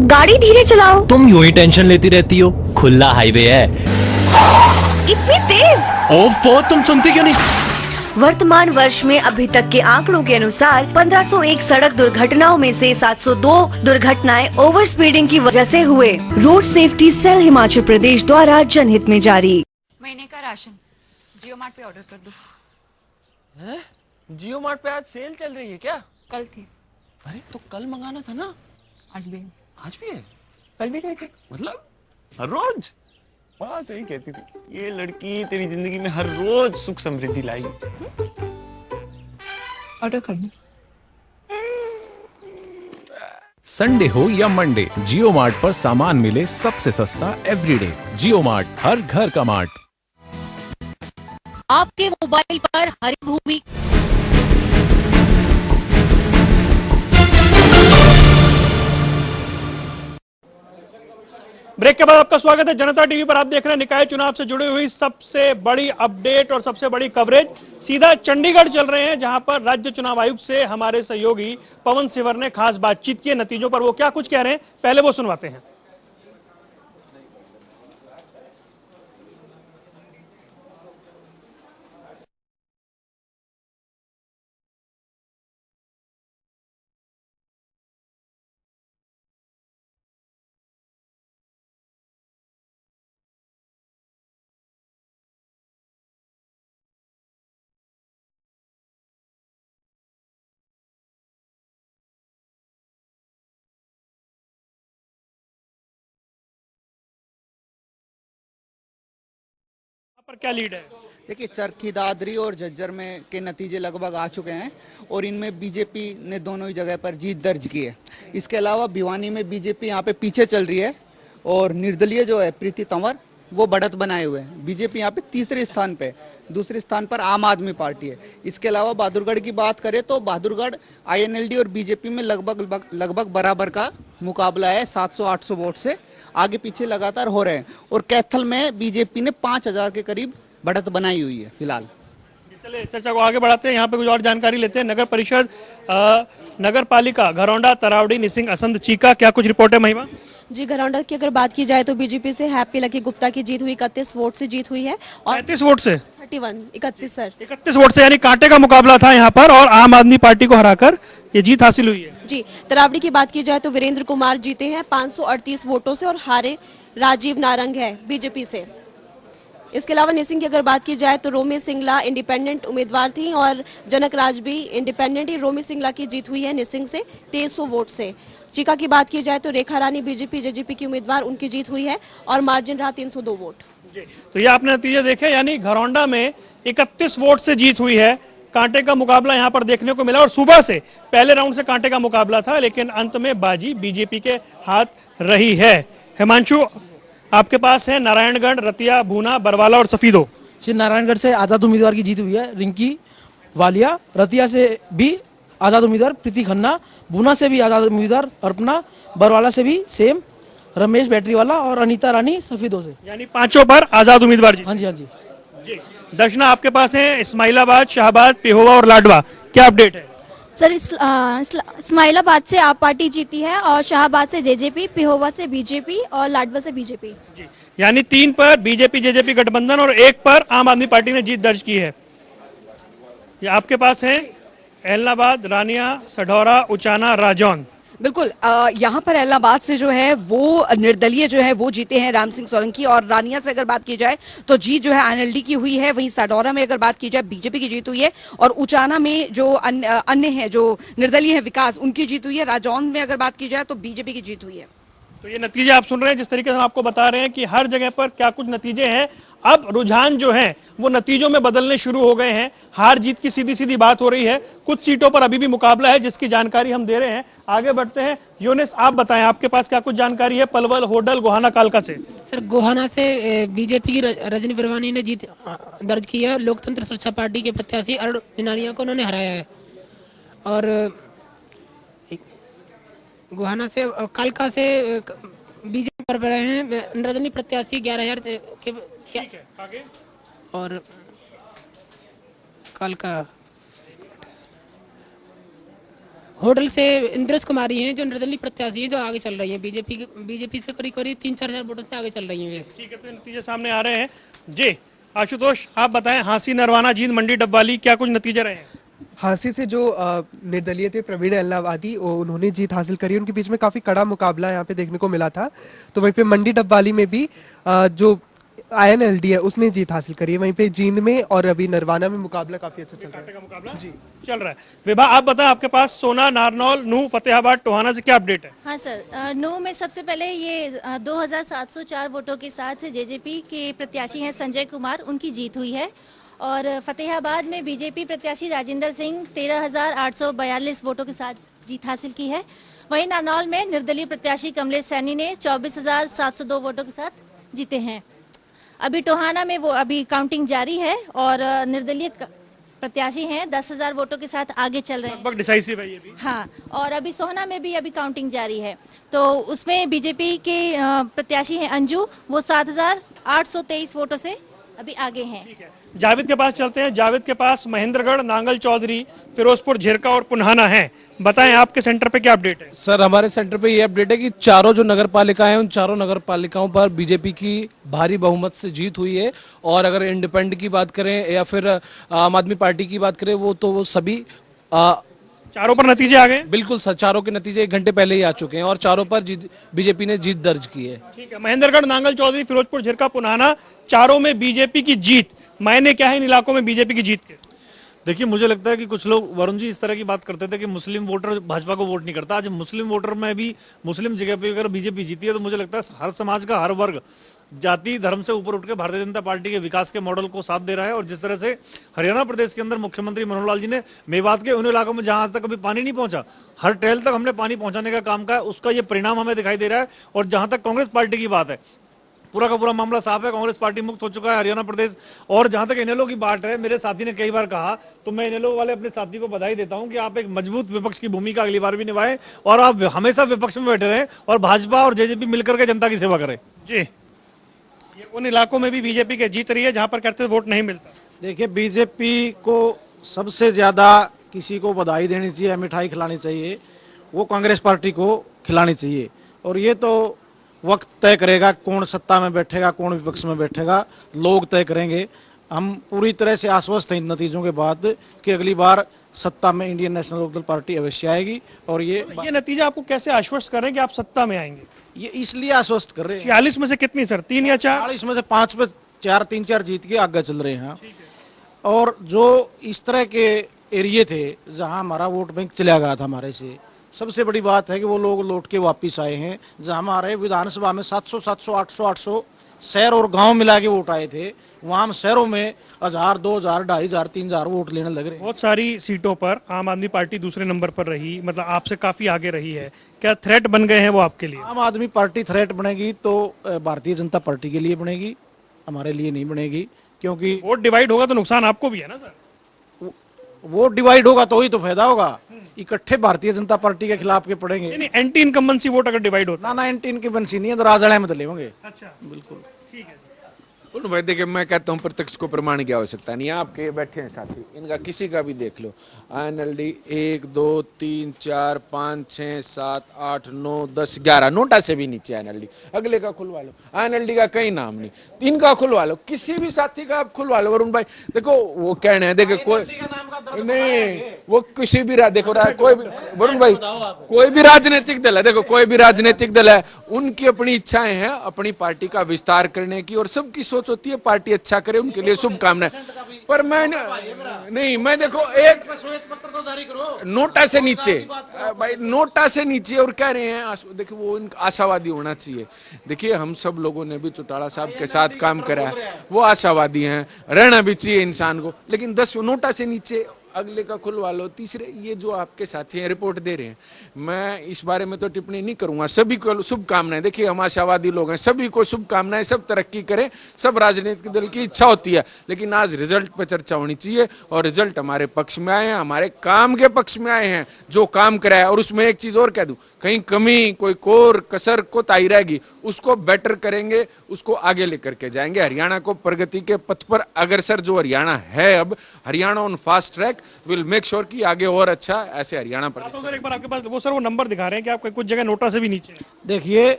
गाड़ी धीरे चलाओ। तुम यूं ही टेंशन लेती रहती हो, खुला हाईवे है। इतनी तेज। ओफो, तुम सुनती क्यों नहीं? वर्तमान वर्ष में अभी तक के आंकड़ों के अनुसार 1501 सड़क दुर्घटनाओं में से 702 दुर्घटनाएं ओवर स्पीडिंग की वजह से हुए। Road safety cell Himachal Pradesh द्वारा जनहित में जारी। महीने का राशन जियो मार्ट पे ऑर्डर कर दो। हैं? जियो मार्ट पे आज सेल चल रही है क्या? कल थी। अरे तो कल मंगाना था ना। आज भी है। आज भी है? कल भी गए थे। मतलब हर रोज? हाँ सही कहती थी, ये लड़की तेरी जिंदगी में हर रोज सुख समृद्धि लाएगी। ऑर्डर कर दो। संडे हो या मंडे, जियो मार्ट पर सामान मिले सबसे सस्ता एवरीडे। जियो मार्ट, हर घर का मार्ट। आपके मोबाइल पर हरी भूमि ब्रेक के बाद आपका स्वागत है। जनता टीवी पर आप देख रहे हैं निकाय चुनाव से जुड़ी हुई सबसे बड़ी अपडेट और सबसे बड़ी कवरेज। सीधा चंडीगढ़ चल रहे हैं, जहां पर राज्य चुनाव आयुक्त से हमारे सहयोगी पवन सिवर ने खास बातचीत की है। नतीजों पर वो क्या कुछ कह रहे हैं, पहले वो सुनवाते हैं। पर क्या लीड है? देखिए, चरखी दादरी और झज्जर में के नतीजे लगभग आ चुके हैं और इनमें बीजेपी ने दोनों ही जगह पर जीत दर्ज की है। इसके अलावा भिवानी में बीजेपी यहाँ पे पीछे चल रही है और निर्दलीय जो है प्रीति तंवर वो बढ़त बनाए हुए हैं। बीजेपी यहाँ पे तीसरे स्थान पे, दूसरे स्थान पर आम आदमी पार्टी है। इसके अलावा बहादुरगढ़ की बात करें तो बहादुरगढ़ INLD और बीजेपी में लगभग बराबर का मुकाबला है। 700-800 वोट से आगे पीछे लगातार हो रहे हैं और कैथल में बीजेपी ने 5000 के करीब बढ़त बनाई हुई है फिलहाल। चलिए चर्चा को आगे बढ़ाते हैं, यहाँ पे कुछ और जानकारी लेते हैं। नगर परिषद नगर पालिका घरौंडा, तरावड़ी, निसिंग, असंध, चीका, क्या कुछ रिपोर्ट है महिमा? जी, घरौंडा की अगर बात की जाए तो बीजेपी से हैप्पी लकी गुप्ता की जीत हुई, 31 वोट से जीत हुई है। और 31 वोट से 31 सर 31 वोट से, यानी कांटे का मुकाबला था यहाँ पर और आम आदमी पार्टी को हराकर ये जीत हासिल हुई है। जी, तरावड़ी की बात की जाए तो वीरेंद्र कुमार जीते हैं 538 वोटों से और हारे राजीव नारंग है बीजेपी से। इसके अलावा निसिंग की अगर बात की जाए तो रोमी सिंगला इंडिपेंडेंट उम्मीदवार थी और जनक राज भी इंडिपेंडेंट ही। रोमी सिंगला की जीत हुई है निसिंग से 2300 वोट से। चीका की बात की जाए तो रेखा रानी बीजेपी जेजेपी की उम्मीदवार, उनकी जीत हुई है और मार्जिन रहा 302 वोट। जी, तो ये आपने नतीजे देखे, यानी घरौंडा में 31 वोट से जीत हुई है। कांटे का मुकाबला यहाँ पर देखने को मिला और सुबह से पहले राउंड से कांटे का मुकाबला था, लेकिन अंत में बाजी बीजेपी के हाथ रही है। हिमांशु, आपके पास है नारायणगढ़, रतिया, भूना, बरवाला और सफीदो। श्री नारायणगढ़ से आजाद उम्मीदवार की जीत हुई है, रिंकी वालिया। रतिया से भी आजाद उम्मीदवार प्रीति खन्ना, भूना से भी आजाद उम्मीदवार अर्पणा, बरवाला से भी सेम रमेश बैटरीवाला और अनीता रानी सफीदो से, यानी पांचों पर आजाद उम्मीदवार जी। हाँ जी हाँ जी। दर्शना, आपके पास है इस्माइलाबाद, शाहबाद, पेहोवा और लाडवा, क्या अपडेट है? सर, इस्माइलाबाद से आप पार्टी जीती है और शाहबाद से जेजेपी, पेहोवा से बीजेपी और लाडवा से बीजेपी। यानी 3 पर बीजेपी जेजेपी गठबंधन और 1 पर आम आदमी पार्टी ने जीत दर्ज की है। ये आपके पास है एलनाबाद, रानिया, सढौरा, उचाना, राजौन। बिल्कुल, यहाँ पर इलाहाबाद से जो है वो निर्दलीय जो है वो जीते हैं राम सिंह सोलंकी। और रानिया से अगर बात की जाए तो जीत जो है INLD की हुई है। वहीं साडौरा में अगर बात की जाए बीजेपी की जीत हुई है और उचाना में जो अन्य है जो निर्दलीय है विकास, उनकी जीत हुई है। राजौन में अगर बात की जाए तो बीजेपी की जीत हुई है। तो ये नतीजे आप सुन रहे हैं, जिस तरीके से हम आपको बता रहे हैं कि हर जगह पर क्या कुछ नतीजे हैं। अब रुझान जो है वो नतीजों में बदलने शुरू हो गए हैं। हार जीत की सीधी सीधी बात हो रही है। कुछ सीटों पर अभी भी मुकाबला है, जिसकी जानकारी हम दे रहे हैं। आगे बढ़ते हैं। यूनिस, आप बताएं, आपके पास क्या कुछ जानकारी है पलवल, होडल, गोहाना, कालका से? सर, गोहाना से बीजेपी की रजनी परवानी ने जीत दर्ज की है। लोकतंत्र सुरक्षा पार्टी के प्रत्याशी अरुण निनानिया को उन्होंने हराया है। और गोहाना से कालका से बीजेपी पर रहे हैं निर्दलीय प्रत्याशी 11,000 के। ठीक है, आगे। और कालका होटल से इंद्रेश कुमारी हैं जो निर्दलीय प्रत्याशी हैं, जो आगे चल रही हैं बीजेपी से करीब 3-4 हजार वोटों से आगे चल रही हैं। ठीक है, तो नतीजे सामने आ रहे हैं। जी आशुतोष, आप बताएं, हांसी, नरवाना, जींद, मंडी, डब्बाली, क्या कुछ नतीजे रहे हैं? हांसी से जो निर्दलीय थे प्रवीण एलनाबादी, उन्होंने जीत हासिल करी। उनके बीच में काफी कड़ा मुकाबला यहाँ पे देखने को मिला था। तो वहीं पे मंडी डब्बाली में भी जो INLD है उसने जीत हासिल करी है। वहीं पे जींद में और अभी नरवाना में मुकाबला काफी अच्छा चल रहा है। मुकाबला जी चल रहा है। विभा, आप बताएं, आपके पास सोना, नारनौल, नूह, फतेहाबाद, टोहाना से क्या अपडेट है? हाँ सर, नूह में सबसे पहले ये 2704 वोटों के साथ जेजेपी के प्रत्याशी हैं संजय कुमार, उनकी जीत हुई है। और फतेहाबाद में बीजेपी प्रत्याशी राजेंद्र सिंह 13,842 वोटों के साथ जीत हासिल की है। वहीं नारनौल में निर्दलीय प्रत्याशी कमलेश सैनी ने 24,702 वोटों के साथ जीते हैं। अभी टोहाना में वो अभी काउंटिंग जारी है और निर्दलीय प्रत्याशी हैं 10,000 वोटों के साथ आगे चल रहे हैं। लगभग डिसाइसिव है ये भी। हाँ, और अभी सोहना में भी अभी काउंटिंग जारी है। तो उसमें बीजेपी के प्रत्याशी हैं अंजू, वो 7,823 वोटों से अभी आगे हैं। जावेद के पास चलते हैं। जावेद के पास महेंद्रगढ़, नांगल चौधरी, फिरोजपुर, झिरका और पुन्हाना है। बताएं, आपके सेंटर पे क्या अपडेट है? सर, हमारे सेंटर पे ये अपडेट है कि चारों जो नगर पालिकाएं हैं उन चारों नगर पालिकाओं पर बीजेपी की भारी बहुमत से जीत हुई है। और अगर इंडिपेंडेंट की बात करें या फिर आम आदमी पार्टी की बात करें, वो सभी चारों पर नतीजे आ गए। बिल्कुल सर, चारों के नतीजे 1 घंटे पहले ही आ चुके हैं और चारों पर बीजेपी ने जीत दर्ज की है। ठीक है, महेंद्रगढ़, नांगल चौधरी, फिरोजपुर, झिरका, पुन्हाना, चारों में बीजेपी की जीत। मायने क्या है इन इलाकों में बीजेपी की जीत के? देखिए मुझे लगता है कि कुछ लोग, वरुण जी, इस तरह की बात करते थे कि मुस्लिम वोटर भाजपा को वोट नहीं करता। आज मुस्लिम वोटर में भी मुस्लिम जगह पे अगर बीजेपी जीती है तो मुझे लगता है हर समाज का हर वर्ग जाति धर्म से ऊपर उठ के भारतीय जनता पार्टी के विकास के मॉडल को साथ दे रहा है। और जिस तरह से हरियाणा प्रदेश के अंदर मुख्यमंत्री मनोहर लाल जी ने मेवात के उन इलाकों में जहां आज तक कभी पानी नहीं पहुंचा, हर ट्रेल तक हमने पानी पहुंचाने का काम किया, उसका ये परिणाम हमें दिखाई दे रहा है। और जहां तक कांग्रेस पार्टी की बात है, पूरा का पूरा मामला साफ है, कांग्रेस पार्टी मुक्त हो चुका है हरियाणा प्रदेश। और जहां तक इनेलो की बात है, मेरे साथी ने कई बार कहा, तो मैं इनेलो वाले अपने साथी को बधाई देता हूं कि आप एक मजबूत विपक्ष की भूमिका अगली बार भी निभाएं और आप हमेशा विपक्ष में बैठे रहें और भाजपा और जेजेपी मिलकर के जनता की सेवा करें। जी, ये उन इलाकों में भी बीजेपी के जीत रही है जहां पर कहते वोट नहीं मिलता। देखिए, बीजेपी को सबसे ज्यादा किसी को बधाई देनी चाहिए, मिठाई खिलानी चाहिए, वो कांग्रेस पार्टी को खिलानी चाहिए। और ये तो वक्त तय करेगा कौन सत्ता में बैठेगा, कौन विपक्ष में बैठेगा, लोग तय करेंगे। हम पूरी तरह से आश्वस्त हैं इन नतीजों के बाद कि अगली बार सत्ता में इंडियन नेशनल लोकदल पार्टी अवश्य आएगी। और ये नतीजा आपको कैसे आश्वस्त करें कि आप सत्ता में आएंगे? ये इसलिए आश्वस्त कर रहे हैं। 46 में से कितनी सर, 3 या 4? 40 में से 5 पे 4, 3-4 जीत के आगे चल रहे हैं। और जो इस तरह के एरिए थे जहां हमारा वोट बैंक चला गया था हमारे से, सबसे बड़ी बात है कि वो लोग लौट के वापस आए हैं। जहां हमारे विधानसभा में 700, 700, 800, 800 शहर और गांव मिला के वोट आए थे, वहां हम शहरों में 1000, 2000, 2500, 3000 वोट लेने लग रहे हैं। बहुत सारी सीटों पर आम आदमी पार्टी दूसरे नंबर पर रही, मतलब आपसे काफी आगे रही है। क्या थ्रेट बन गए हैं वो आपके लिए? आम आदमी पार्टी थ्रेट बनेगी तो भारतीय जनता पार्टी के लिए बनेगी, हमारे लिए नहीं बनेगी। क्योंकि वोट डिवाइड होगा तो नुकसान आपको भी है ना सर? वोट डिवाइड होगा तो ही तो फायदा होगा। इकट्ठे भारतीय जनता पार्टी के खिलाफ के पड़ेंगे। नहीं, एंटी इनकम्बेंसी वोट अगर डिवाइड होता ना एंटी इनकम्बेंसी नहीं है तो राजड़े में तो लेंगे। अच्छा, बिल्कुल ठीक है। भाई देखिए, मैं कहता हूँ प्रत्यक्ष को प्रमाण की आवश्यकता नहीं। आपके बैठे हैं साथी, इनका किसी का भी देख लो, INLD 1, 2, 3, 4, 5, 6, 7, 8, 9, 10, 11 नोटा से भी नीचे INLD। अगले का खुलवा लो, INLD का कहीं नाम नहीं, 3 का खुलवा लो, किसी भी साथी का आप खुलवा लो। वरुण भाई देखो, वो कहने हैं, देखो कोई नहीं, वो किसी भी देखो कोई भी, वरुण भाई कोई भी राजनीतिक दल है, देखो कोई भी राजनीतिक दल है, उनकी अपनी इच्छाएं हैं अपनी पार्टी का विस्तार करने की, और सबकी सोच होती है पार्टी अच्छा करे, उनके लिए शुभकामनाएं। पर मैं नहीं, मैं देखो एक नोटा से नीचे, भाई नोटा से नीचे और कह रहे हैं, देखिए वो आशावादी होना चाहिए। देखिए हम सब लोगों ने भी चौटाला साहब के साथ काम करा है, वो आशावादी हैं, रहना भी चाहिए इंसान को, लेकिन 10 नोटा से नीचे अगले का खुलवा लो। तीसरे, ये जो आपके साथी हैं रिपोर्ट दे रहे हैं, मैं इस बारे में तो टिप्पणी नहीं करूंगा। सभी को शुभकामनाएं, देखिए हम आशावादी लोग हैं, सभी को शुभकामनाएं, सब तरक्की करें, सब राजनीतिक दल की इच्छा होती है, लेकिन आज रिजल्ट पर चर्चा होनी चाहिए। और रिजल्ट हमारे पक्ष में आए हैं, हमारे काम के पक्ष में आए हैं, जो काम कराया। और उसमें एक चीज और कह दूं, कहीं कमी, कोई कोर कसर को ताई रहेगी, उसको बेटर करेंगे, उसको आगे लेकर के जाएंगे। हरियाणा को प्रगति के पथ पर अग्रसर जो हरियाणा है, अब Haryana on fast track, will make sure कि आगे और अच्छा ऐसे हरियाणा पर। सर एक बार आपके पास वो नंबर दिखा रहे हैं कि आप कुछ जगह नोटा से भी नीचे। देखिए,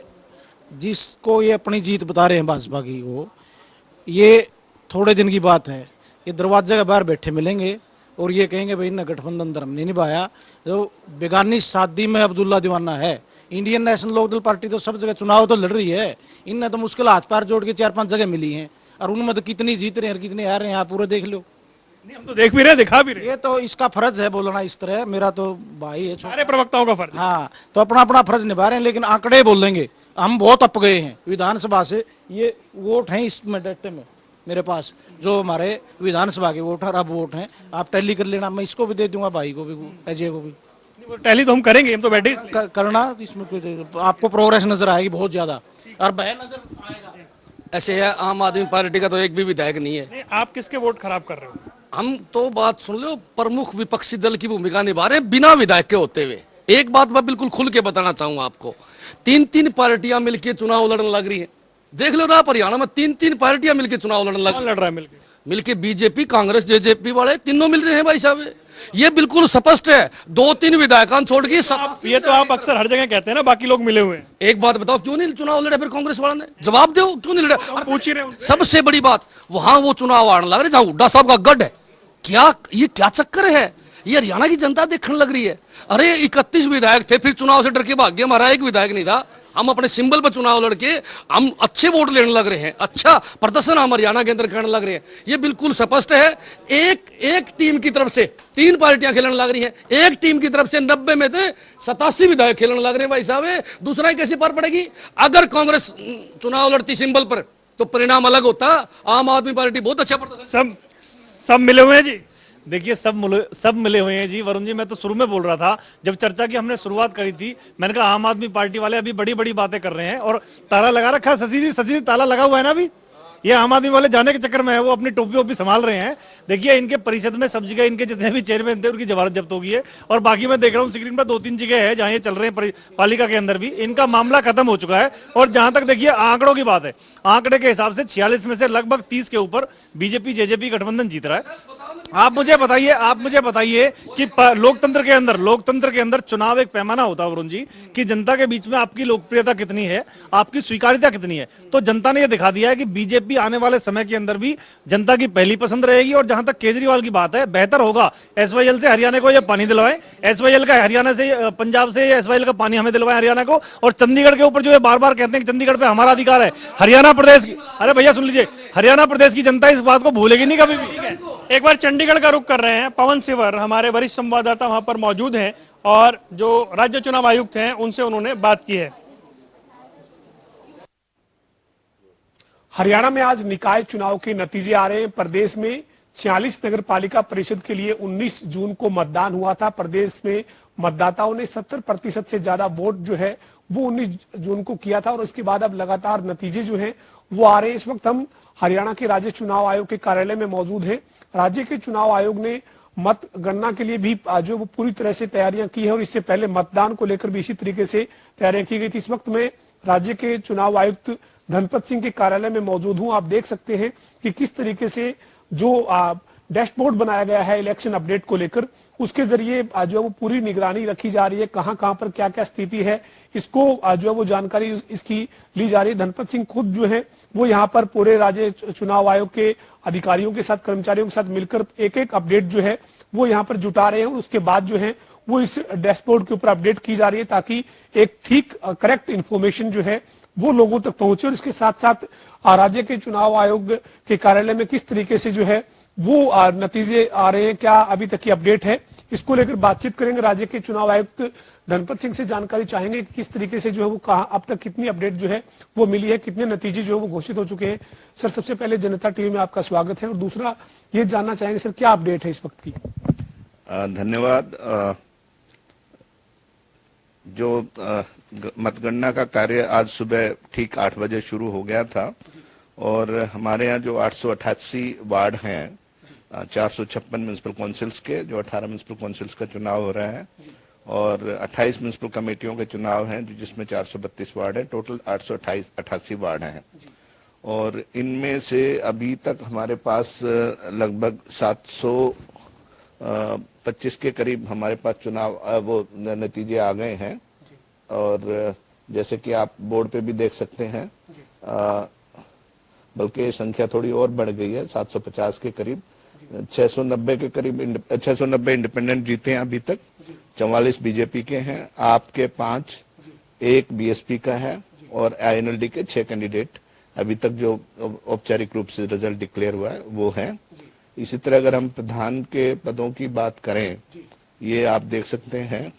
जिसको ये अपनी जीत बता रहे हैं भाजपा की, वो ये थोड़े दिन की बात है, ये दरवाजे के बाहर बैठे मिलेंगे और ये कहेंगे भाई इन्हें गठबंधन धर्म नहीं निभाया। जो बेगानी शादी में अब्दुल्ला दीवाना है, इंडियन नेशनल लोकदल पार्टी तो सब जगह चुनाव तो लड़ रही है, इनने तो मुश्किल हाथ पैर जोड़ के 4-5 जगह मिली हैं, और उनमें तो कितनी जीत रहे हैं और कितने हार रहे हैं, आप पूरा देख लो। नहीं, हम तो देख भी रहे, दिखा भी रहे। ये तो इसका फर्ज है बोलना इस तरह, मेरा तो भाई है, सारे प्रवक्ताओं का फर्ज। हाँ, तो अपना अपना फर्ज निभा रहे हैं, लेकिन आंकड़े बोल देंगे। हम बहुत अप गए हैं विधानसभा से, ये वोट हैं इसमें डेटे में मेरे पास, जो हमारे विधानसभा के वोट और अब वोट हैं, आप टैली कर लेना, मैं इसको भी दे दूंगा, भाई को भी, अजय को भी। टैली तो हम करेंगे, हम तो बैठे करना, इसमें कोई आपको प्रोग्रेस नजर आएगी बहुत ज्यादा, और भय नजर आएगा। ऐसे है, आम आदमी पार्टी का तो एक भी विधायक नहीं है। नहीं, आप किसके वोट खराब कर रहे हो? हम तो बात सुन लो, प्रमुख विपक्षी दल की भूमिका निभा रहे बिना विधायक के होते हुए। एक बात मैं बिल्कुल खुल के बताना चाहूंगा आपको, 3-3 पार्टियां मिलकर चुनाव लड़ने लग रही हैं। देख लो ना, हरियाणा में 3-3 पार्टियां मिलकर चुनाव लड़ने लग रहा है। मिलके बीजेपी, कांग्रेस, जेजेपी वाले तीनों मिल रहे हैं भाई साहब। ये बिल्कुल स्पष्ट है, 2-3 विधायकों छोड़ के ये तो आप अक्सर हर जगह कहते हैं ना, बाकी लोग मिले हुए हैं। एक बात बताओ, क्यों नहीं चुनाव लड़े फिर कांग्रेस वालों ने? जवाब दो, क्यों नहीं लड़े? पूछ ही रहे। सबसे बड़ी बात, वहां वो चुनाव आने लग रहे जहां हुड्डा साहब का गढ़ है। क्या ये क्या चक्कर है ये हरियाणा की जनता देखने लग रही है। अरे 31 विधायक थे, फिर चुनाव से डर के भाग गए, हमारा एक विधायक नहीं था, हम अपने सिंबल पर चुनाव लड़के हम अच्छे वोट लेने लग रहे हैं, अच्छा प्रदर्शन हम हरियाणा के अंदर करने लग रहे हैं। ये बिल्कुल स्पष्ट है। एक टीम की तरफ से 3 पार्टियां खेलने लग रही हैं, एक टीम की तरफ से 90 में से 87 विधायक खेलने लग रहे हैं। भाई साहब, दूसरा कैसे पार पड़ेगी? अगर कांग्रेस चुनाव लड़ती सिंबल पर तो परिणाम अलग होता। आम आदमी पार्टी बहुत अच्छा प्रदर्शन। सब मिले हुए हैं जी। देखिए सब मिले हुए हैं जी। वरुण जी, मैं तो शुरू में बोल रहा था, जब चर्चा की हमने शुरुआत करी थी, मैंने कहा आम आदमी पार्टी वाले अभी बड़ी बड़ी बातें कर रहे हैं और ताला लगा रखा है। शशि जी ताला लगा हुआ है ना अभी? ये आम आदमी वाले जाने के चक्कर में है, वो अपनी टोपी वोपी संभाल रहे हैं। देखिए इनके परिषद में सब जगह इनके जितने भी चेयरमैन थे उनकी जमानत जब्त हो गई है, और बाकी मैं देख रहा हूँ स्क्रीन पर 2-3 जगह है जहाँ ये चल रहे हैं पालिका के अंदर भी। इनका मामला खत्म हो चुका है। और जहां तक देखिए आंकड़ों की बात है, आंकड़े के हिसाब से 46 में से लगभग 30 के ऊपर बीजेपी जेजेपी गठबंधन जीत रहा है। आप मुझे बताइए कि लोकतंत्र के अंदर चुनाव एक पैमाना होता है वरुण जी, कि जनता के बीच में आपकी लोकप्रियता कितनी है, आपकी स्वीकार्यता कितनी है। तो जनता ने यह दिखा दिया है कि बीजेपी आने वाले समय के अंदर भी जनता की पहली पसंद रहेगी। और जहां तक केजरीवाल की बात है, बेहतर होगा एसवाईएल से हरियाणा को ये पानी दिलवाएं, एसवाईएल का हरियाणा से पंजाब से एसवाईएल का पानी हमें दिलवाएं हरियाणा को। और चंडीगढ़ के ऊपर जो ये बार बार कहते हैं कि चंडीगढ़ पे हमारा अधिकार है, हरियाणा प्रदेश की, अरे भैया सुन लीजिए, हरियाणा प्रदेश की जनता इस बात को भूलेगी नहीं कभी भी। एक बार चंडीगढ़ का रुख कर रहे हैं। पवन सिवर हमारे वरिष्ठ संवाददाता वहां पर मौजूद हैं और जो राज्य चुनाव आयुक्त हैं उनसे उन्होंने बात की है। हरियाणा में आज निकाय चुनाव के नतीजे आ रहे हैं। प्रदेश में 46 नगर पालिका परिषद के लिए 19 जून को मतदान हुआ था। प्रदेश में मतदाताओं ने 70% से ज्यादा वोट जो है वो 19 जून को किया था, और उसके बाद अब लगातार नतीजे जो हैं वो आ रहे हैं। इस वक्त हम हरियाणा के राज्य चुनाव आयोग के कार्यालय में मौजूद हैं। राज्य के चुनाव आयोग ने मतगणना के लिए भी जो वो पूरी तरह से तैयारियां की है, और इससे पहले मतदान को लेकर भी इसी तरीके से तैयारियां की गई थी। इस वक्त मैं राज्य के चुनाव आयुक्त धनपत सिंह के कार्यालय में मौजूद हूं। आप देख सकते हैं कि किस तरीके से जो डैशबोर्ड बनाया गया है इलेक्शन अपडेट को लेकर, उसके जरिए जो है वो पूरी निगरानी रखी जा रही है, कहां कहां पर क्या क्या स्थिति है, इसको जो है वो जानकारी इसकी ली जा रही है। धनपत सिंह खुद जो है वो यहाँ पर पूरे राज्य चुनाव आयोग के अधिकारियों के साथ, कर्मचारियों के साथ मिलकर एक एक अपडेट जो है वो यहाँ पर जुटा रहे हैं, और उसके बाद जो है वो इस डैशबोर्ड के ऊपर अपडेट की जा रही है, ताकि एक ठीक करेक्ट इंफॉर्मेशन जो है वो लोगों तक पहुंचे। और इसके साथ साथ राज्य के चुनाव आयोग के कार्यालय में किस तरीके से जो है वो नतीजे आ रहे हैं, क्या अभी तक की अपडेट है, इसको लेकर बातचीत करेंगे। राज्य के चुनाव आयुक्त धनपत सिंह से जानकारी चाहेंगे कि किस तरीके से जो है वो कहा अब तक कितनी अपडेट जो है वो मिली है, कितने नतीजे जो है वो घोषित हो चुके हैं। सर, सबसे पहले जनता टीवी में आपका स्वागत है, और दूसरा ये जानना चाहेंगे सर क्या अपडेट है इस वक्त की? धन्यवाद। जो मतगणना का कार्य आज सुबह ठीक 8 बजे शुरू हो गया था, और हमारे यहाँ जो 888 वार्ड हैं, 456 म्युनिसिपल काउंसिल्स के, जो 18 म्युनिसिपल काउंसिल्स का चुनाव हो रहा है, और 28 म्युनिसिपल कमेटियों के चुनाव हैं जिसमें 432 वार्ड है। टोटल 888 वार्ड हैं, और इनमें से अभी तक हमारे पास लगभग 725 के करीब हमारे पास चुनाव वो नतीजे आ गए हैं। और जैसे कि आप बोर्ड पे भी देख सकते हैं, बल्कि संख्या थोड़ी और बढ़ गई है, 750 के करीब, 690 के करीब 690 इंडिपेंडेंट जीते हैं अभी तक, 44 बीजेपी के हैं, आपके 5, 1 बीएसपी का है, और आईएनएलडी के 6 कैंडिडेट अभी तक जो औपचारिक रूप से रिजल्ट डिक्लेयर हुआ है वो है। इसी तरह अगर हम प्रधान के पदों की बात करें, ये आप देख सकते हैं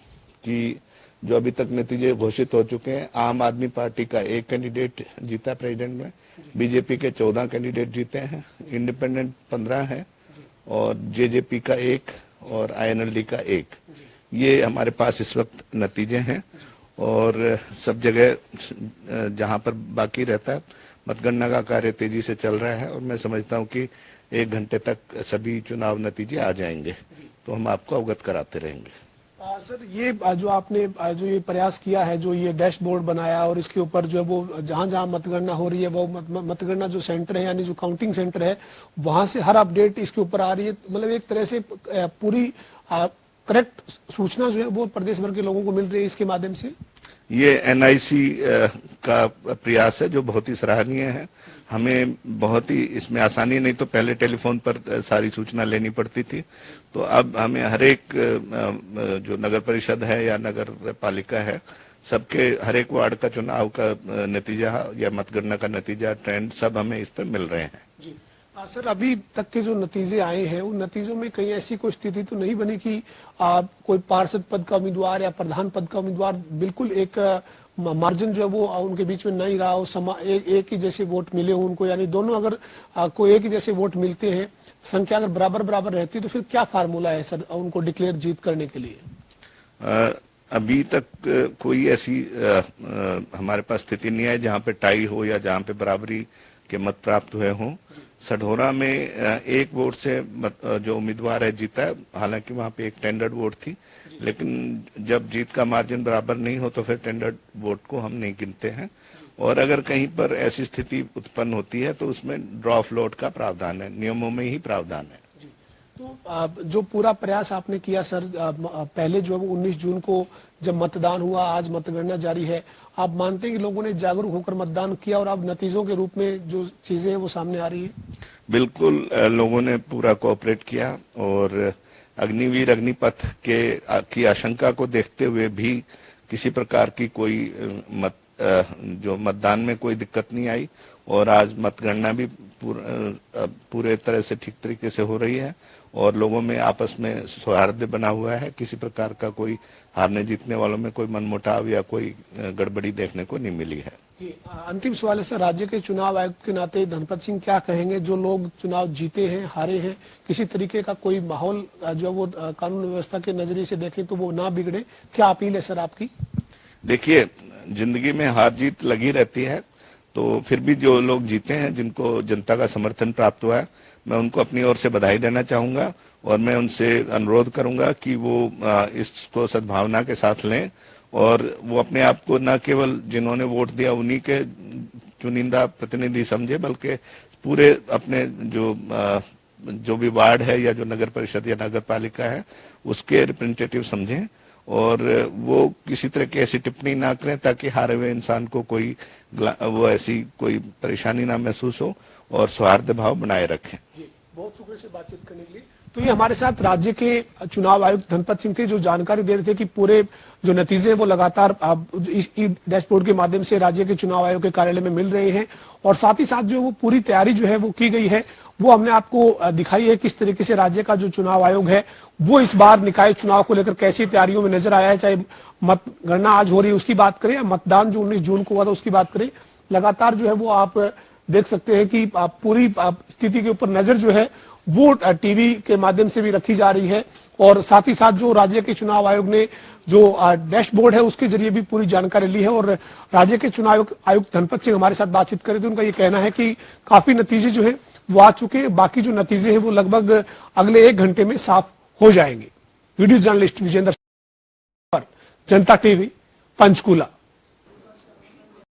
कि जो अभी तक नतीजे घोषित हो चुके हैं, आम आदमी पार्टी का 1 कैंडिडेट जीता प्रेसिडेंट में, बीजेपी के 14 कैंडिडेट जीते हैं, इंडिपेंडेंट 15 है, और जेजेपी का 1 और आईएनएलडी का 1। ये हमारे पास इस वक्त नतीजे हैं, और सब जगह जहां पर बाकी रहता है मतगणना का कार्य तेजी से चल रहा है, और मैं समझता हूं कि 1 घंटे तक सभी चुनाव नतीजे आ जाएंगे, तो हम आपको अवगत कराते रहेंगे। सर, ये जो आपने जो ये प्रयास किया है, जो ये डैशबोर्ड बनाया, और इसके ऊपर जो है वो जहां जहां मतगणना हो रही है वो मतगणना जो सेंटर है, यानी जो काउंटिंग सेंटर है, वहां से हर अपडेट इसके ऊपर आ रही है। मतलब एक तरह से पूरी करेक्ट सूचना जो है वो प्रदेश भर के लोगों को मिल रही है इसके माध्यम से। ये एनआईसी का प्रयास है जो बहुत ही सराहनीय है। हमें बहुत ही इसमें आसानी, नहीं तो पहले टेलीफोन पर सारी सूचना लेनी पड़ती थी, तो अब हमें हर एक जो नगर परिषद है या नगर पालिका है, सबके हर एक वार्ड का चुनाव का नतीजा या मतगणना का नतीजा, ट्रेंड सब हमें इस पर मिल रहे हैं। जी सर, अभी तक के जो नतीजे आए हैं उन नतीजों में कहीं ऐसी कोई स्थिति तो नहीं बनी कि कोई पार्षद पद का उम्मीदवार या प्रधान पद का उम्मीदवार बिल्कुल एक मार्जिन जो है वो उनके बीच में नहीं रहा हो, एक ही जैसे वोट मिले हो उनको, यानी दोनों अगर कोई एक ही जैसे वोट मिलते हैं, संख्या अगर बराबर बराबर रहती है, तो फिर क्या फार्मूला है सर उनको डिक्लेयर जीत करने के लिए? अभी तक कोई ऐसी हमारे पास स्थिति नहीं है जहां पे टाई हो या जहां पे बराबरी के मत प्राप्त हुए हों। सढौरा में एक वोट से जो उम्मीदवार है जीता है, हालांकि वहां पे एक टेंडर्ड वोट थी, लेकिन जब जीत का मार्जिन बराबर नहीं हो तो फिर टेंडर्ड वोट को हम नहीं गिनते हैं। और अगर कहीं पर ऐसी स्थिति उत्पन्न होती है तो उसमें ड्रॉ फ्लोट का प्रावधान है, नियमों में ही प्रावधान है। तो जो पूरा प्रयास आपने किया सर, पहले जो है वो 19 जून को जब मतदान हुआ, आज मतगणना जारी है, आप मानते हैं कि लोगों ने जागरूक होकर मतदान किया और अब नतीजों के रूप में जो चीजें हैं वो सामने आ रही है? बिल्कुल, लोगों ने पूरा कोऑपरेट किया और अग्निवीर अग्निपथ की आशंका को देखते हुए भी किसी प्रकार की कोई जो मतदान में कोई दिक्कत नहीं आई और आज मतगणना भी पूरे तरह से ठीक तरीके से हो रही है और लोगों में आपस में सौहार्द बना हुआ है। किसी प्रकार का कोई हारने जीतने वालों में कोई मनमुटाव या कोई गड़बड़ी देखने को नहीं मिली है। जी, अंतिम सवाल है सर, राज्य के चुनाव आयुक्त के नाते धनपत सिंह क्या कहेंगे? जो लोग चुनाव जीते हैं, हारे हैं, किसी तरीके का कोई माहौल जो वो कानून व्यवस्था के नजरिए से देखें तो वो ना बिगड़े, क्या अपील है सर आपकी? देखिए, जिंदगी में हार जीत लगी रहती है, तो फिर भी जो लोग जीते हैं, जिनको जनता का समर्थन प्राप्त हुआ है, मैं उनको अपनी ओर से बधाई देना चाहूंगा और मैं उनसे अनुरोध करूंगा कि वो इसको सद्भावना के साथ लें और वो अपने आप को न केवल जिन्होंने वोट दिया उन्हीं के चुनिंदा प्रतिनिधि समझे, बल्कि पूरे अपने जो भी वार्ड है या जो नगर परिषद या नगर पालिका है उसके रिप्रेजेंटेटिव समझें और वो किसी तरह की ऐसी टिप्पणी ना करें ताकि हारे हुए इंसान को कोई वो ऐसी कोई परेशानी ना महसूस हो और सौहार्द भाव बनाए रखें। जी, बहुत शुक्रिया से बातचीत करने के लिए। तो ये हमारे साथ राज्य के चुनाव आयुक्त धनपत सिंह थे, जो जानकारी दे रहे थे कि पूरे जो नतीजे हैं वो लगातार इस डैशबोर्ड के माध्यम से राज्य के चुनाव आयोग के कार्यालय में मिल रहे हैं और साथ ही साथ जो वो पूरी तैयारी जो है वो की गई है, वो हमने आपको दिखाई है किस तरीके से राज्य का जो चुनाव आयोग है वो इस बार निकाय चुनाव को लेकर कैसी तैयारियों में नजर आया है। चाहे मतगणना आज हो रही है उसकी बात करें या मतदान जो 19 जून को हुआ था उसकी बात करें, लगातार जो है वो आप देख सकते हैं कि पूरी स्थिति के ऊपर नजर जो है वो टीवी के माध्यम से भी रखी जा रही है और साथ ही साथ जो राज्य के चुनाव आयोग ने जो डैशबोर्ड है उसके जरिए भी पूरी जानकारी ली है। और राज्य के चुनाव आयुक्त धनपत सिंह हमारे साथ बातचीत कर रहे थे, उनका ये कहना है कि काफी नतीजे जो है वो आ चुके हैं, बाकी जो नतीजे हैं वो लगभग अगले 1 घंटे में साफ हो जाएंगे। वीडियो जर्नलिस्ट विजेंद्र, जनता टीवी, पंचकूला।